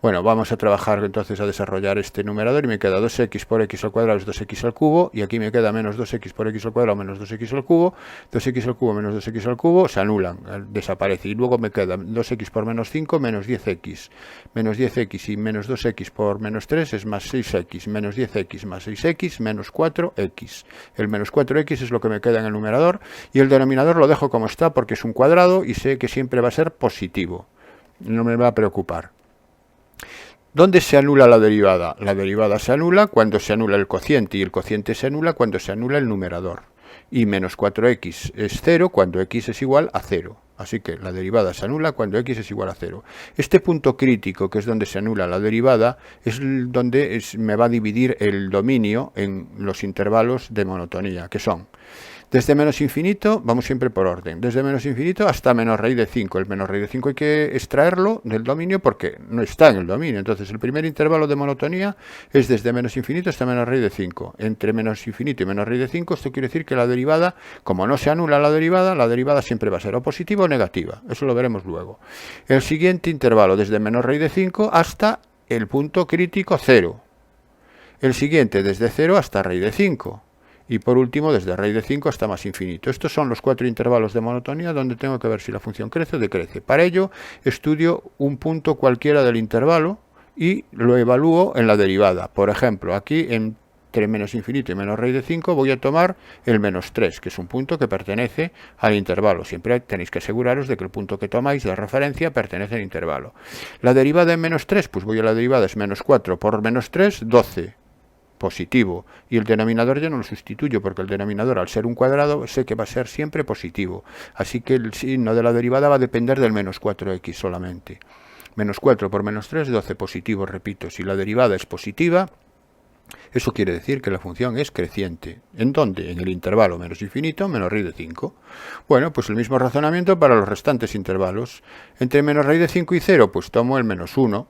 Bueno, vamos a trabajar entonces a desarrollar este numerador y me queda 2x por x al cuadrado es 2x al cubo, y aquí me queda menos 2x por x al cuadrado menos 2x al cubo, 2x al cubo menos 2x al cubo se anulan, desaparece, y luego me queda 2x por menos 5 menos 10x, menos 10x y menos 2x por menos 3 es más 6x, menos 10x más 6x menos 4x. El menos 4x es lo que me queda en el numerador, y el denominador lo dejo como está porque es un cuadrado y sé que siempre va a ser positivo, no me va a preocupar. ¿Dónde se anula la derivada? La derivada se anula cuando se anula el cociente, y el cociente se anula cuando se anula el numerador. Y menos 4x es 0 cuando x es igual a 0. Así que la derivada se anula cuando x es igual a 0. Este punto crítico, que es donde se anula la derivada, es donde me va a dividir el dominio en los intervalos de monotonía, que son desde menos infinito, vamos siempre por orden, desde menos infinito hasta menos raíz de 5. El menos raíz de 5 hay que extraerlo del dominio porque no está en el dominio. Entonces el primer intervalo de monotonía es desde menos infinito hasta menos raíz de 5. Entre menos infinito y menos raíz de 5, esto quiere decir que la derivada, como no se anula la derivada siempre va a ser o positiva o negativa. Eso lo veremos luego. El siguiente intervalo desde menos raíz de 5 hasta el punto crítico 0. El siguiente desde 0 hasta raíz de 5. Y por último, desde raíz de 5 hasta más infinito. Estos son los 4 intervalos de monotonía donde tengo que ver si la función crece o decrece. Para ello, estudio un punto cualquiera del intervalo y lo evalúo en la derivada. Por ejemplo, aquí entre menos infinito y menos raíz de 5 voy a tomar el menos 3, que es un punto que pertenece al intervalo. Siempre tenéis que aseguraros de que el punto que tomáis de referencia pertenece al intervalo. La derivada en menos 3, pues voy a la derivada, es menos 4 por menos 3, 12. Positivo, y el denominador ya no lo sustituyo porque el denominador, al ser un cuadrado, sé que va a ser siempre positivo, así que el signo de la derivada va a depender del menos 4x solamente. Menos 4 por menos 3, 12, positivo, repito. Si la derivada es positiva, eso quiere decir que la función es creciente. ¿En dónde? En el intervalo menos infinito, menos raíz de 5. Bueno, pues el mismo razonamiento para los restantes intervalos. Entre menos raíz de 5 y 0, pues tomo el menos 1,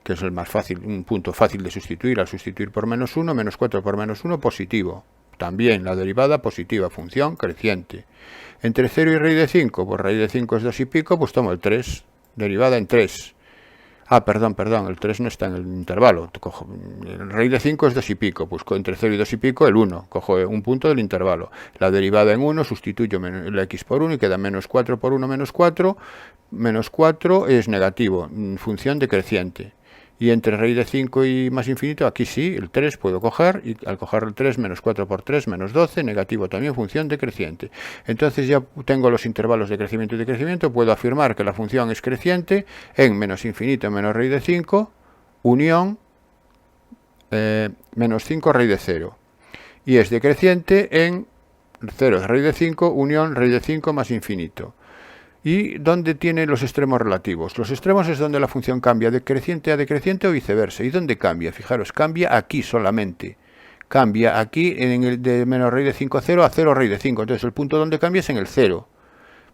que es el más fácil, un punto fácil de sustituir. Al sustituir por menos 1, menos 4 por menos 1, positivo. También la derivada positiva, función creciente. Entre 0 y raíz de 5, pues raíz de 5 es 2 y pico, pues tomo el 3, derivada en 3. Perdón, el 3 no está en el intervalo. Cojo, el raíz de 5 es 2 y pico, pues entre 0 y 2 y pico el 1. Cojo un punto del intervalo. La derivada en 1, sustituyo la x por 1 y queda menos 4 por 1 menos 4. Menos 4 es negativo, función decreciente. Y entre raíz de 5 y más infinito, aquí sí, el 3 puedo coger, y al coger el 3, menos 4 por 3, menos 12, negativo también, función decreciente. Entonces ya tengo los intervalos de crecimiento y decrecimiento, puedo afirmar que la función es creciente en menos infinito menos raíz de 5, unión menos 5 raíz de 0. Y es decreciente en 0 raíz de 5, unión raíz de 5 más infinito. ¿Y dónde tiene los extremos relativos? Los extremos es donde la función cambia de creciente a decreciente o viceversa. ¿Y dónde cambia? Fijaros, cambia aquí solamente. Cambia aquí en el de menos raíz de 5 a 0 a 0 raíz de 5. Entonces el punto donde cambia es en el 0.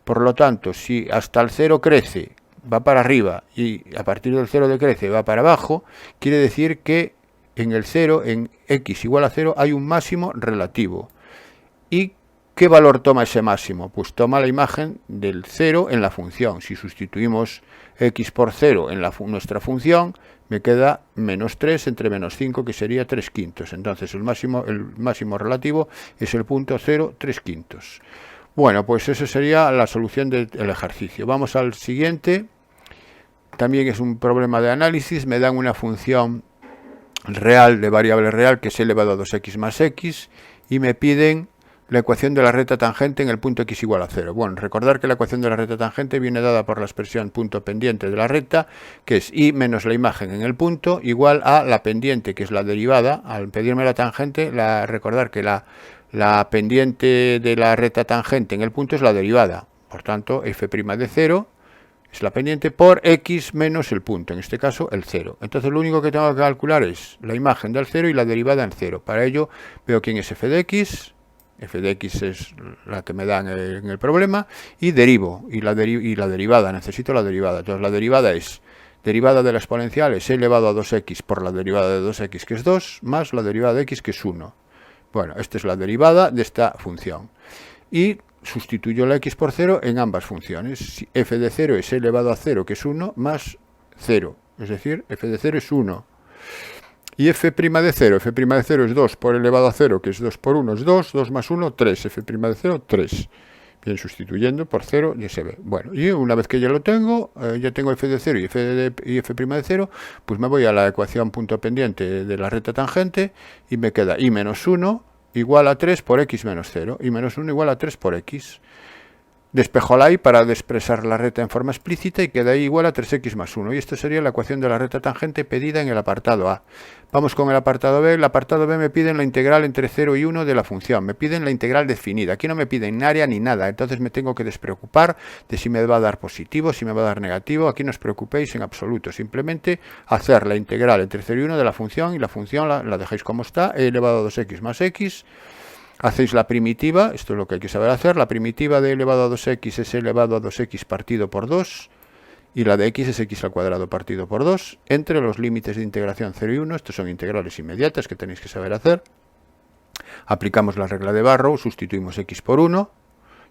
Por lo tanto, si hasta el 0 crece, va para arriba, y a partir del 0 decrece, va para abajo, quiere decir que en el 0, en x igual a 0, hay un máximo relativo. ¿Y qué valor toma ese máximo? Pues toma la imagen del 0 en la función. Si sustituimos x por 0 en nuestra función, me queda menos 3 entre menos 5, que sería 3/5. Entonces el máximo relativo es el punto 0, 3/5. Bueno, pues esa sería la solución del ejercicio. Vamos al siguiente. También es un problema de análisis. Me dan una función real, de variable real, que es elevado a 2x más x, y me piden la ecuación de la recta tangente en el punto x igual a 0. Bueno, recordar que la ecuación de la recta tangente viene dada por la expresión punto pendiente de la recta, que es y menos la imagen en el punto, ', a la pendiente, que es la derivada. Al pedirme la tangente, recordar que la pendiente de la recta tangente en el punto es la derivada. Por tanto, f' de 0 es la pendiente por x menos el punto, en este caso el 0. Entonces lo único que tengo que calcular es la imagen del 0 y la derivada en 0. Para ello veo quién es f de x. F de x es la que me dan en el problema, y derivo, y la derivada, necesito la derivada. Entonces la derivada es, derivada de la exponencial es e elevado a 2x por la derivada de 2x, que es 2, más la derivada de x, que es 1. Bueno, esta es la derivada de esta función. Y sustituyo la x por 0 en ambas funciones. F de 0 es e elevado a 0, que es 1, más 0. es decir, f de 0 es 1. Y f' de 0, f' de 0 es 2 por elevado a 0, que es 2 por 1 es 2, 2 más 1, 3, f' de 0, 3. Bien, sustituyendo por 0 ya se ve. Bueno, y una vez que ya lo tengo, ya tengo f de 0 y f de 0, pues me voy a la ecuación punto pendiente de la recta tangente y me queda y menos 1 igual a 3 por x menos 0, y menos 1 igual a 3 por x. Despejo la y para expresar la recta en forma explícita y queda y igual a 3x más 1. Y esto sería la ecuación de la recta tangente pedida en el apartado A. Vamos con el apartado B. El apartado B me piden la integral entre 0 y 1 de la función. Me piden la integral definida. Aquí no me piden área ni nada. Entonces me tengo que despreocupar de si me va a dar positivo, si me va a dar negativo. Aquí no os preocupéis en absoluto. Simplemente hacer la integral entre 0 y 1 de la función y la función la dejáis como está. E elevado a 2x más x. Hacéis la primitiva, esto es lo que hay que saber hacer, la primitiva de elevado a 2x es elevado a 2x partido por 2, y la de x es x al cuadrado partido por 2, entre los límites de integración 0 y 1, estos son integrales inmediatas que tenéis que saber hacer. Aplicamos la regla de Barrow, sustituimos x por 1,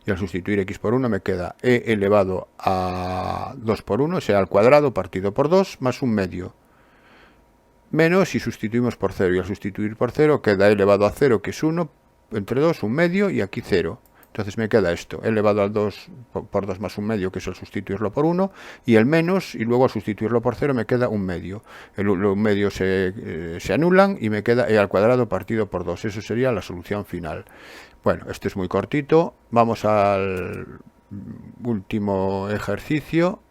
y al sustituir x por 1 me queda e elevado a 2 por 1, o sea, al cuadrado partido por 2, más un medio. Menos, y sustituimos por 0, y al sustituir por 0 queda e elevado a 0, que es 1, entre 2, un medio, y aquí 0. Entonces me queda esto, elevado al 2 por 2 más un medio, que es el sustituirlo por 1, y el menos, y luego al sustituirlo por 0 me queda un medio. Los medios se anulan y me queda e al cuadrado partido por 2. Eso sería la solución final. Bueno, este es muy cortito. Vamos al último ejercicio,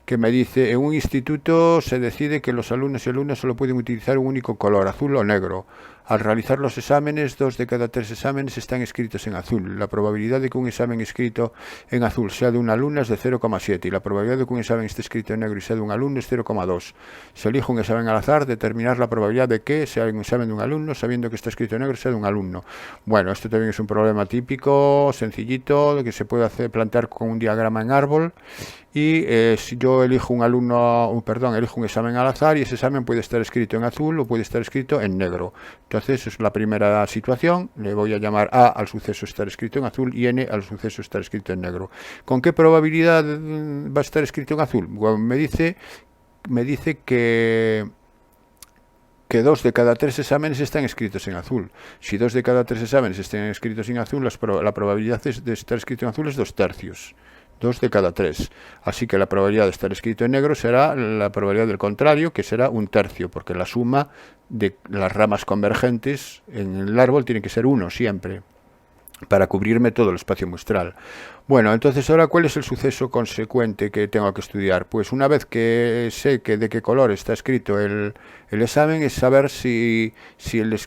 que me dice: en un instituto se decide que los alumnos y alumnas solo pueden utilizar un único color, azul o negro. Al realizar los exámenes, 2 de cada 3 exámenes están escritos en azul. La probabilidad de que un examen escrito en azul sea de un alumno es de 0,7 y la probabilidad de que un examen esté escrito en negro y sea de un alumno es 0,2. Si elijo un examen al azar, determinar la probabilidad de que sea un examen de un alumno sabiendo que está escrito en negro sea de un alumno. Bueno, esto también es un problema típico, sencillito, que se puede plantear con un diagrama en árbol. Y si yo elijo elijo un examen al azar, y ese examen puede estar escrito en azul o puede estar escrito en negro. Entonces es la primera situación, le voy a llamar A al suceso estar escrito en azul y N al suceso estar escrito en negro. ¿Con qué probabilidad va a estar escrito en azul? Bueno, me dice que 2 de cada 3 exámenes están escritos en azul. Si 2 de cada 3 exámenes están escritos en azul, la probabilidad de estar escrito en azul es 2/3. 2 de cada 3. Así que la probabilidad de estar escrito en negro será la probabilidad del contrario, que será 1/3, porque la suma de las ramas convergentes en el árbol tiene que ser 1 siempre, para cubrirme todo el espacio muestral. Bueno, entonces ahora, ¿cuál es el suceso consecuente que tengo que estudiar? Pues una vez que sé de qué color está escrito el examen, es saber si el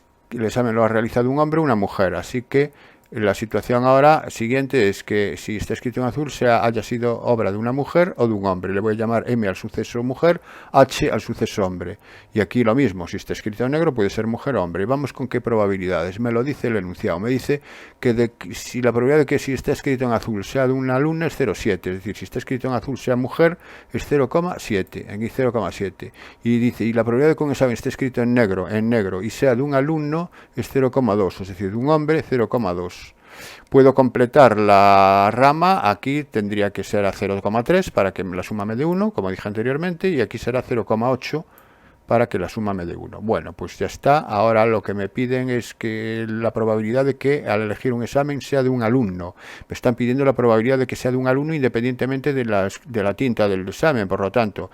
examen lo ha realizado un hombre o una mujer. Así que la situación ahora siguiente es que si está escrito en azul haya sido obra de una mujer o de un hombre. Le voy a llamar M al suceso mujer, H al suceso hombre. Y aquí lo mismo, si está escrito en negro puede ser mujer o hombre. Vamos con qué probabilidades. Me lo dice el enunciado. Me dice que si la probabilidad de que si está escrito en azul sea de un alumno es 0,7. Es decir, si está escrito en azul sea mujer es 0,7. Aquí 0,7. Y dice, y la probabilidad de que un examen esté escrito en negro y sea de un alumno es 0,2. Es decir, de un hombre 0,2. Puedo completar la rama, aquí tendría que ser a 0,3 para que la suma me dé 1, como dije anteriormente, y aquí será 0,8 para que la suma me dé 1. Bueno, pues ya está. Ahora lo que me piden es que la probabilidad de que al elegir un examen sea de un alumno. Me están pidiendo la probabilidad de que sea de un alumno independientemente de la tinta del examen. Por lo tanto,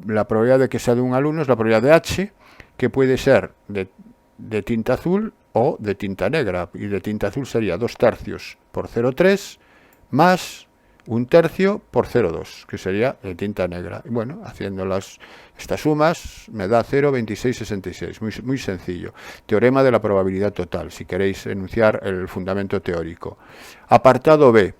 la probabilidad de que sea de un alumno es la probabilidad de H, que puede ser de tinta azul o de tinta negra, y de tinta azul sería 2/3 por 0,3 más 1/3 por 0,2, que sería de tinta negra. Y bueno, haciendo estas sumas me da 0,2666, muy sencillo. Teorema de la probabilidad total, si queréis enunciar el fundamento teórico. Apartado B.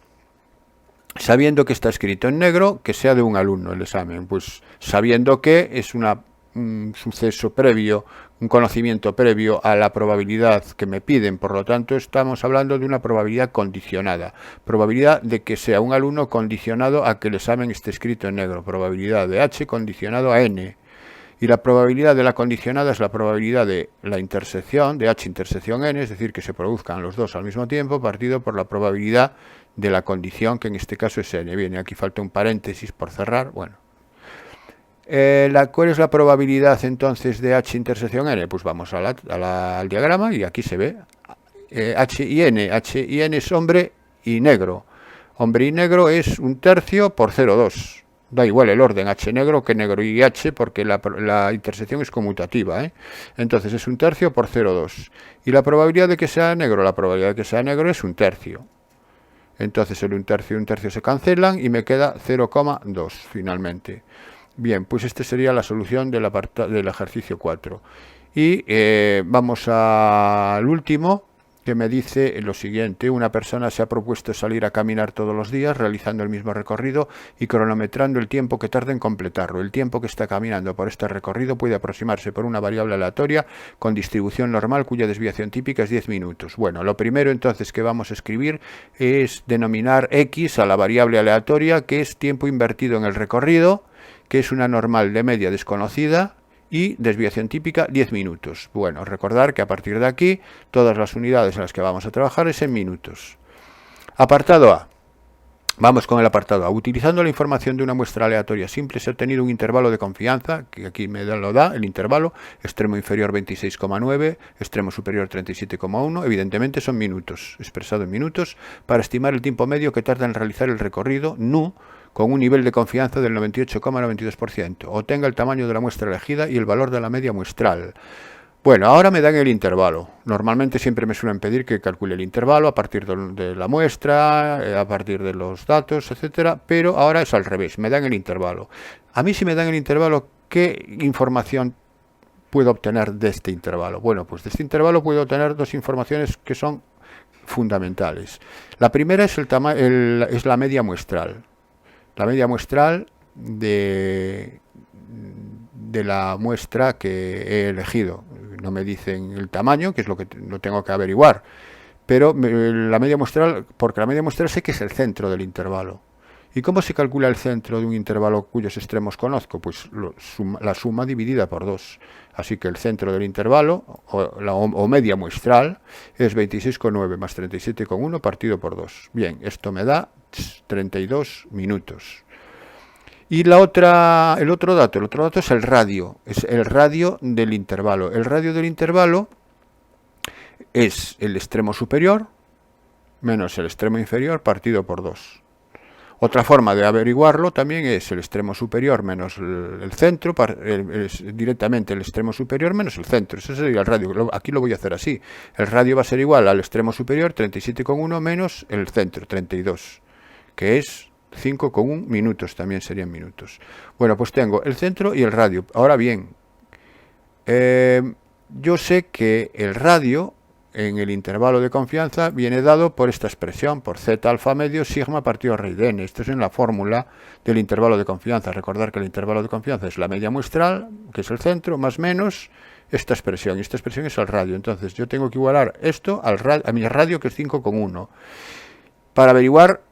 Sabiendo que está escrito en negro, que sea de un alumno el examen, pues sabiendo que es un suceso previo, un conocimiento previo a la probabilidad que me piden. Por lo tanto, estamos hablando de una probabilidad condicionada. Probabilidad de que sea un alumno condicionado a que el examen esté escrito en negro. Probabilidad de H condicionado a N. Y la probabilidad de la condicionada es la probabilidad de la intersección, de H intersección N, es decir, que se produzcan los dos al mismo tiempo, partido por la probabilidad de la condición, que en este caso es N. Bien, aquí falta un paréntesis por cerrar. Bueno. ¿Cuál es la probabilidad entonces de H intersección N? Pues vamos al diagrama y aquí se ve H y N es hombre y negro. Hombre y negro es 1/3 por 0,2. Da igual el orden, H negro que negro y H, porque la intersección es conmutativa, ¿eh? Entonces es 1/3 por 0,2. Y la probabilidad de que sea negro, la probabilidad de que sea negro es 1/3. Entonces el 1/3 y 1/3 se cancelan y me queda 0,2 finalmente. Bien, pues esta sería la solución del ejercicio 4. Y vamos al último, que me dice lo siguiente: una persona se ha propuesto salir a caminar todos los días realizando el mismo recorrido y cronometrando el tiempo que tarda en completarlo. El tiempo que está caminando por este recorrido puede aproximarse por una variable aleatoria con distribución normal cuya desviación típica es 10 minutos. Bueno, lo primero entonces que vamos a escribir es denominar X a la variable aleatoria, que es tiempo invertido en el recorrido, que es una normal de media desconocida, y desviación típica 10 minutos. Bueno, recordar que a partir de aquí todas las unidades en las que vamos a trabajar es en minutos. Apartado A. Vamos con el apartado A. Utilizando la información de una muestra aleatoria simple se ha obtenido un intervalo de confianza, que aquí me lo da el intervalo, extremo inferior 26,9, extremo superior 37,1, evidentemente son minutos, expresado en minutos, para estimar el tiempo medio que tarda en realizar el recorrido NU, con un nivel de confianza del 98,92%. Obtenga el tamaño de la muestra elegida y el valor de la media muestral. Bueno, ahora me dan el intervalo. Normalmente siempre me suelen pedir que calcule el intervalo a partir de la muestra, a partir de los datos, etcétera, pero ahora es al revés, me dan el intervalo. A mí, si me dan el intervalo, ¿qué información puedo obtener de este intervalo? Bueno, pues de este intervalo puedo obtener dos informaciones que son fundamentales. La primera es la media muestral. La media muestral de la muestra que he elegido. No me dicen el tamaño, que es lo que no tengo que averiguar, pero la media muestral, porque la media muestral sé que es el centro del intervalo. ¿Y cómo se calcula el centro de un intervalo cuyos extremos conozco? Pues la suma dividida por 2. Así que el centro del intervalo, o media muestral, es 26,9 más 37,1 partido por 2. Bien, esto me da 32 minutos. Y el otro dato es el radio del intervalo. El radio del intervalo es el extremo superior menos el extremo inferior partido por 2. Otra forma de averiguarlo también es el extremo superior menos el centro, directamente el extremo superior menos el centro. Eso sería el radio. Aquí lo voy a hacer así. El radio va a ser igual al extremo superior, 37,1, menos el centro, 32, que es 5,1 minutos, también serían minutos. Bueno, pues tengo el centro y el radio. Ahora bien, yo sé que el radio en el intervalo de confianza viene dado por esta expresión, por z alfa medio sigma partido raíz de n. Esto es en la fórmula del intervalo de confianza. Recordar que el intervalo de confianza es la media muestral, que es el centro, más menos esta expresión. Y esta expresión es el radio. Entonces yo tengo que igualar esto a mi radio, que es 5,1, para averiguar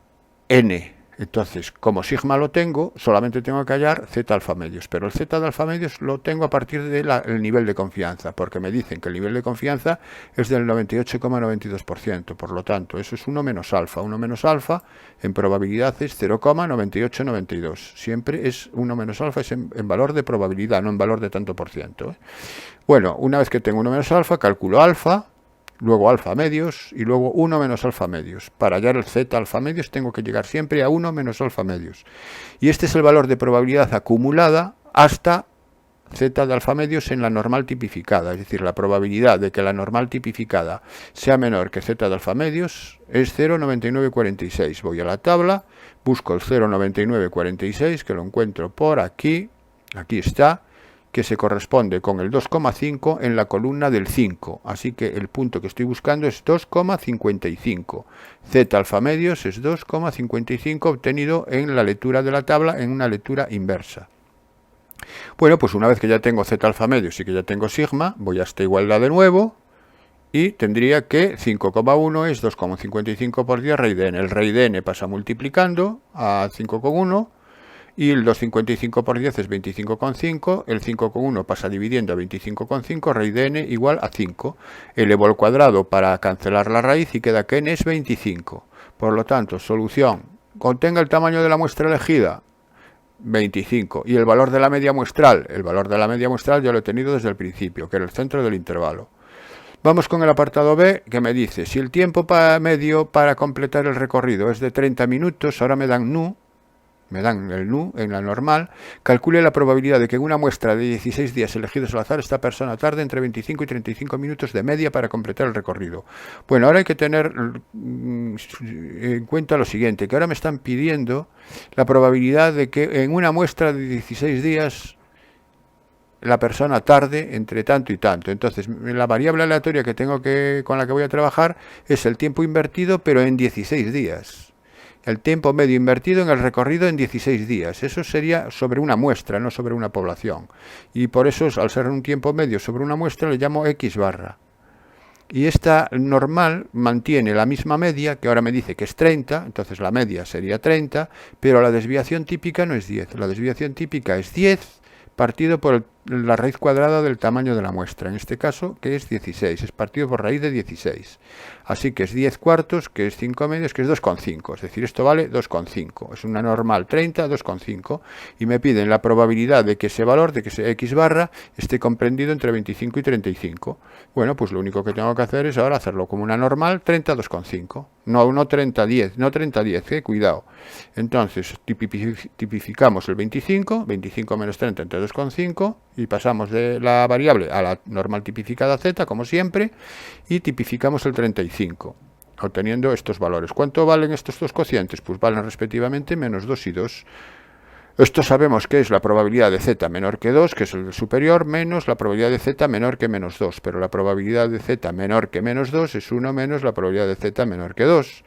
n. Entonces, como sigma lo tengo, solamente tengo que hallar z alfa medios, pero el z de alfa medios lo tengo a partir del nivel de confianza, porque me dicen que el nivel de confianza es del 98,92%, por lo tanto, eso es 1 menos alfa. 1 menos alfa en probabilidad es 0,9892. Siempre es 1 menos alfa, es en valor de probabilidad, no en valor de tanto por ciento, ¿eh? Bueno, una vez que tengo 1 menos alfa, calculo alfa, luego alfa medios y luego 1 menos alfa medios. Para hallar el z alfa medios tengo que llegar siempre a 1 menos alfa medios. Y este es el valor de probabilidad acumulada hasta z de alfa medios en la normal tipificada. Es decir, la probabilidad de que la normal tipificada sea menor que z de alfa medios es 0,9946. Voy a la tabla, busco el 0,9946, que lo encuentro por aquí. Aquí está, que se corresponde con el 2,5 en la columna del 5. Así que el punto que estoy buscando es 2,55. Z alfa medios es 2,55 obtenido en la lectura de la tabla en una lectura inversa. Bueno, pues una vez que ya tengo Z alfa medios y que ya tengo sigma, voy a esta igualdad de nuevo y tendría que 5,1 es 2,55 por 10 raíz de n. El raíz de n pasa multiplicando a 5,1. Y el 2,55 por 10 es 25,5, el 5,1 pasa dividiendo a 25,5, raíz de n igual a 5. Elevo al cuadrado para cancelar la raíz y queda que n es 25. Por lo tanto, solución, contenga el tamaño de la muestra elegida. 25. Y el valor de la media muestral. El valor de la media muestral yo lo he tenido desde el principio, que era el centro del intervalo. Vamos con el apartado B, que me dice, si el tiempo medio para completar el recorrido es de 30 minutos, ahora me dan el NU en la normal, calcule la probabilidad de que en una muestra de 16 días elegidos al azar esta persona tarde entre 25 y 35 minutos de media para completar el recorrido. Bueno, ahora hay que tener en cuenta lo siguiente, que ahora me están pidiendo la probabilidad de que en una muestra de 16 días la persona tarde entre tanto y tanto. Entonces, la variable aleatoria que tengo con la que voy a trabajar es el tiempo invertido, pero en 16 días. El tiempo medio invertido en el recorrido en 16 días. Eso sería sobre una muestra, no sobre una población. Y por eso, al ser un tiempo medio sobre una muestra, le llamo X barra. Y esta normal mantiene la misma media, que ahora me dice que es 30, entonces la media sería 30, pero la desviación típica no es 10. La desviación típica es 10 partido por la raíz cuadrada del tamaño de la muestra, en este caso, que es 16, es partido por raíz de 16. Así que es 10 cuartos, que es 5 medios, que es 2,5. Es decir, esto vale 2,5. Es una normal 30, 2,5. Y me piden la probabilidad de que ese valor, de que ese X barra, esté comprendido entre 25 y 35. Bueno, pues lo único que tengo que hacer es ahora hacerlo como una normal 30, 2,5. No 30, 10, no 30, 10, cuidado. Entonces, tipificamos el 25 menos 30 entre 2,5, y pasamos de la variable a la normal tipificada z, como siempre, y tipificamos el 35, obteniendo estos valores. ¿Cuánto valen estos dos cocientes? Pues valen respectivamente menos 2 y 2. Esto sabemos que es la probabilidad de z menor que 2, que es el superior, menos la probabilidad de z menor que menos 2. Pero la probabilidad de z menor que menos 2 es 1 menos la probabilidad de z menor que 2.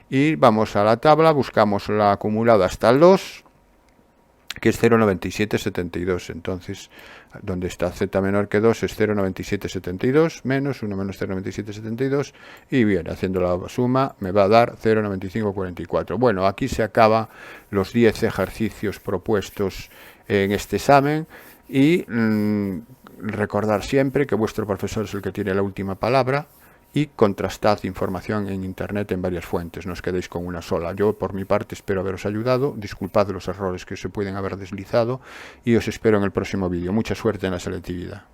Y vamos a la tabla, buscamos la acumulada hasta el 2, que es 0,9772. Entonces, donde está z menor que 2 es 0,9772 menos 1 menos 0,9772, y bien, haciendo la suma me va a dar 0,9544. Bueno, aquí se acaban los 10 ejercicios propuestos en este examen, y recordar siempre que vuestro profesor es el que tiene la última palabra, y contrastad información en internet en varias fuentes, no os quedéis con una sola. Yo, por mi parte, espero haberos ayudado, disculpad los errores que se pueden haber deslizado, y os espero en el próximo vídeo. Mucha suerte en la selectividad.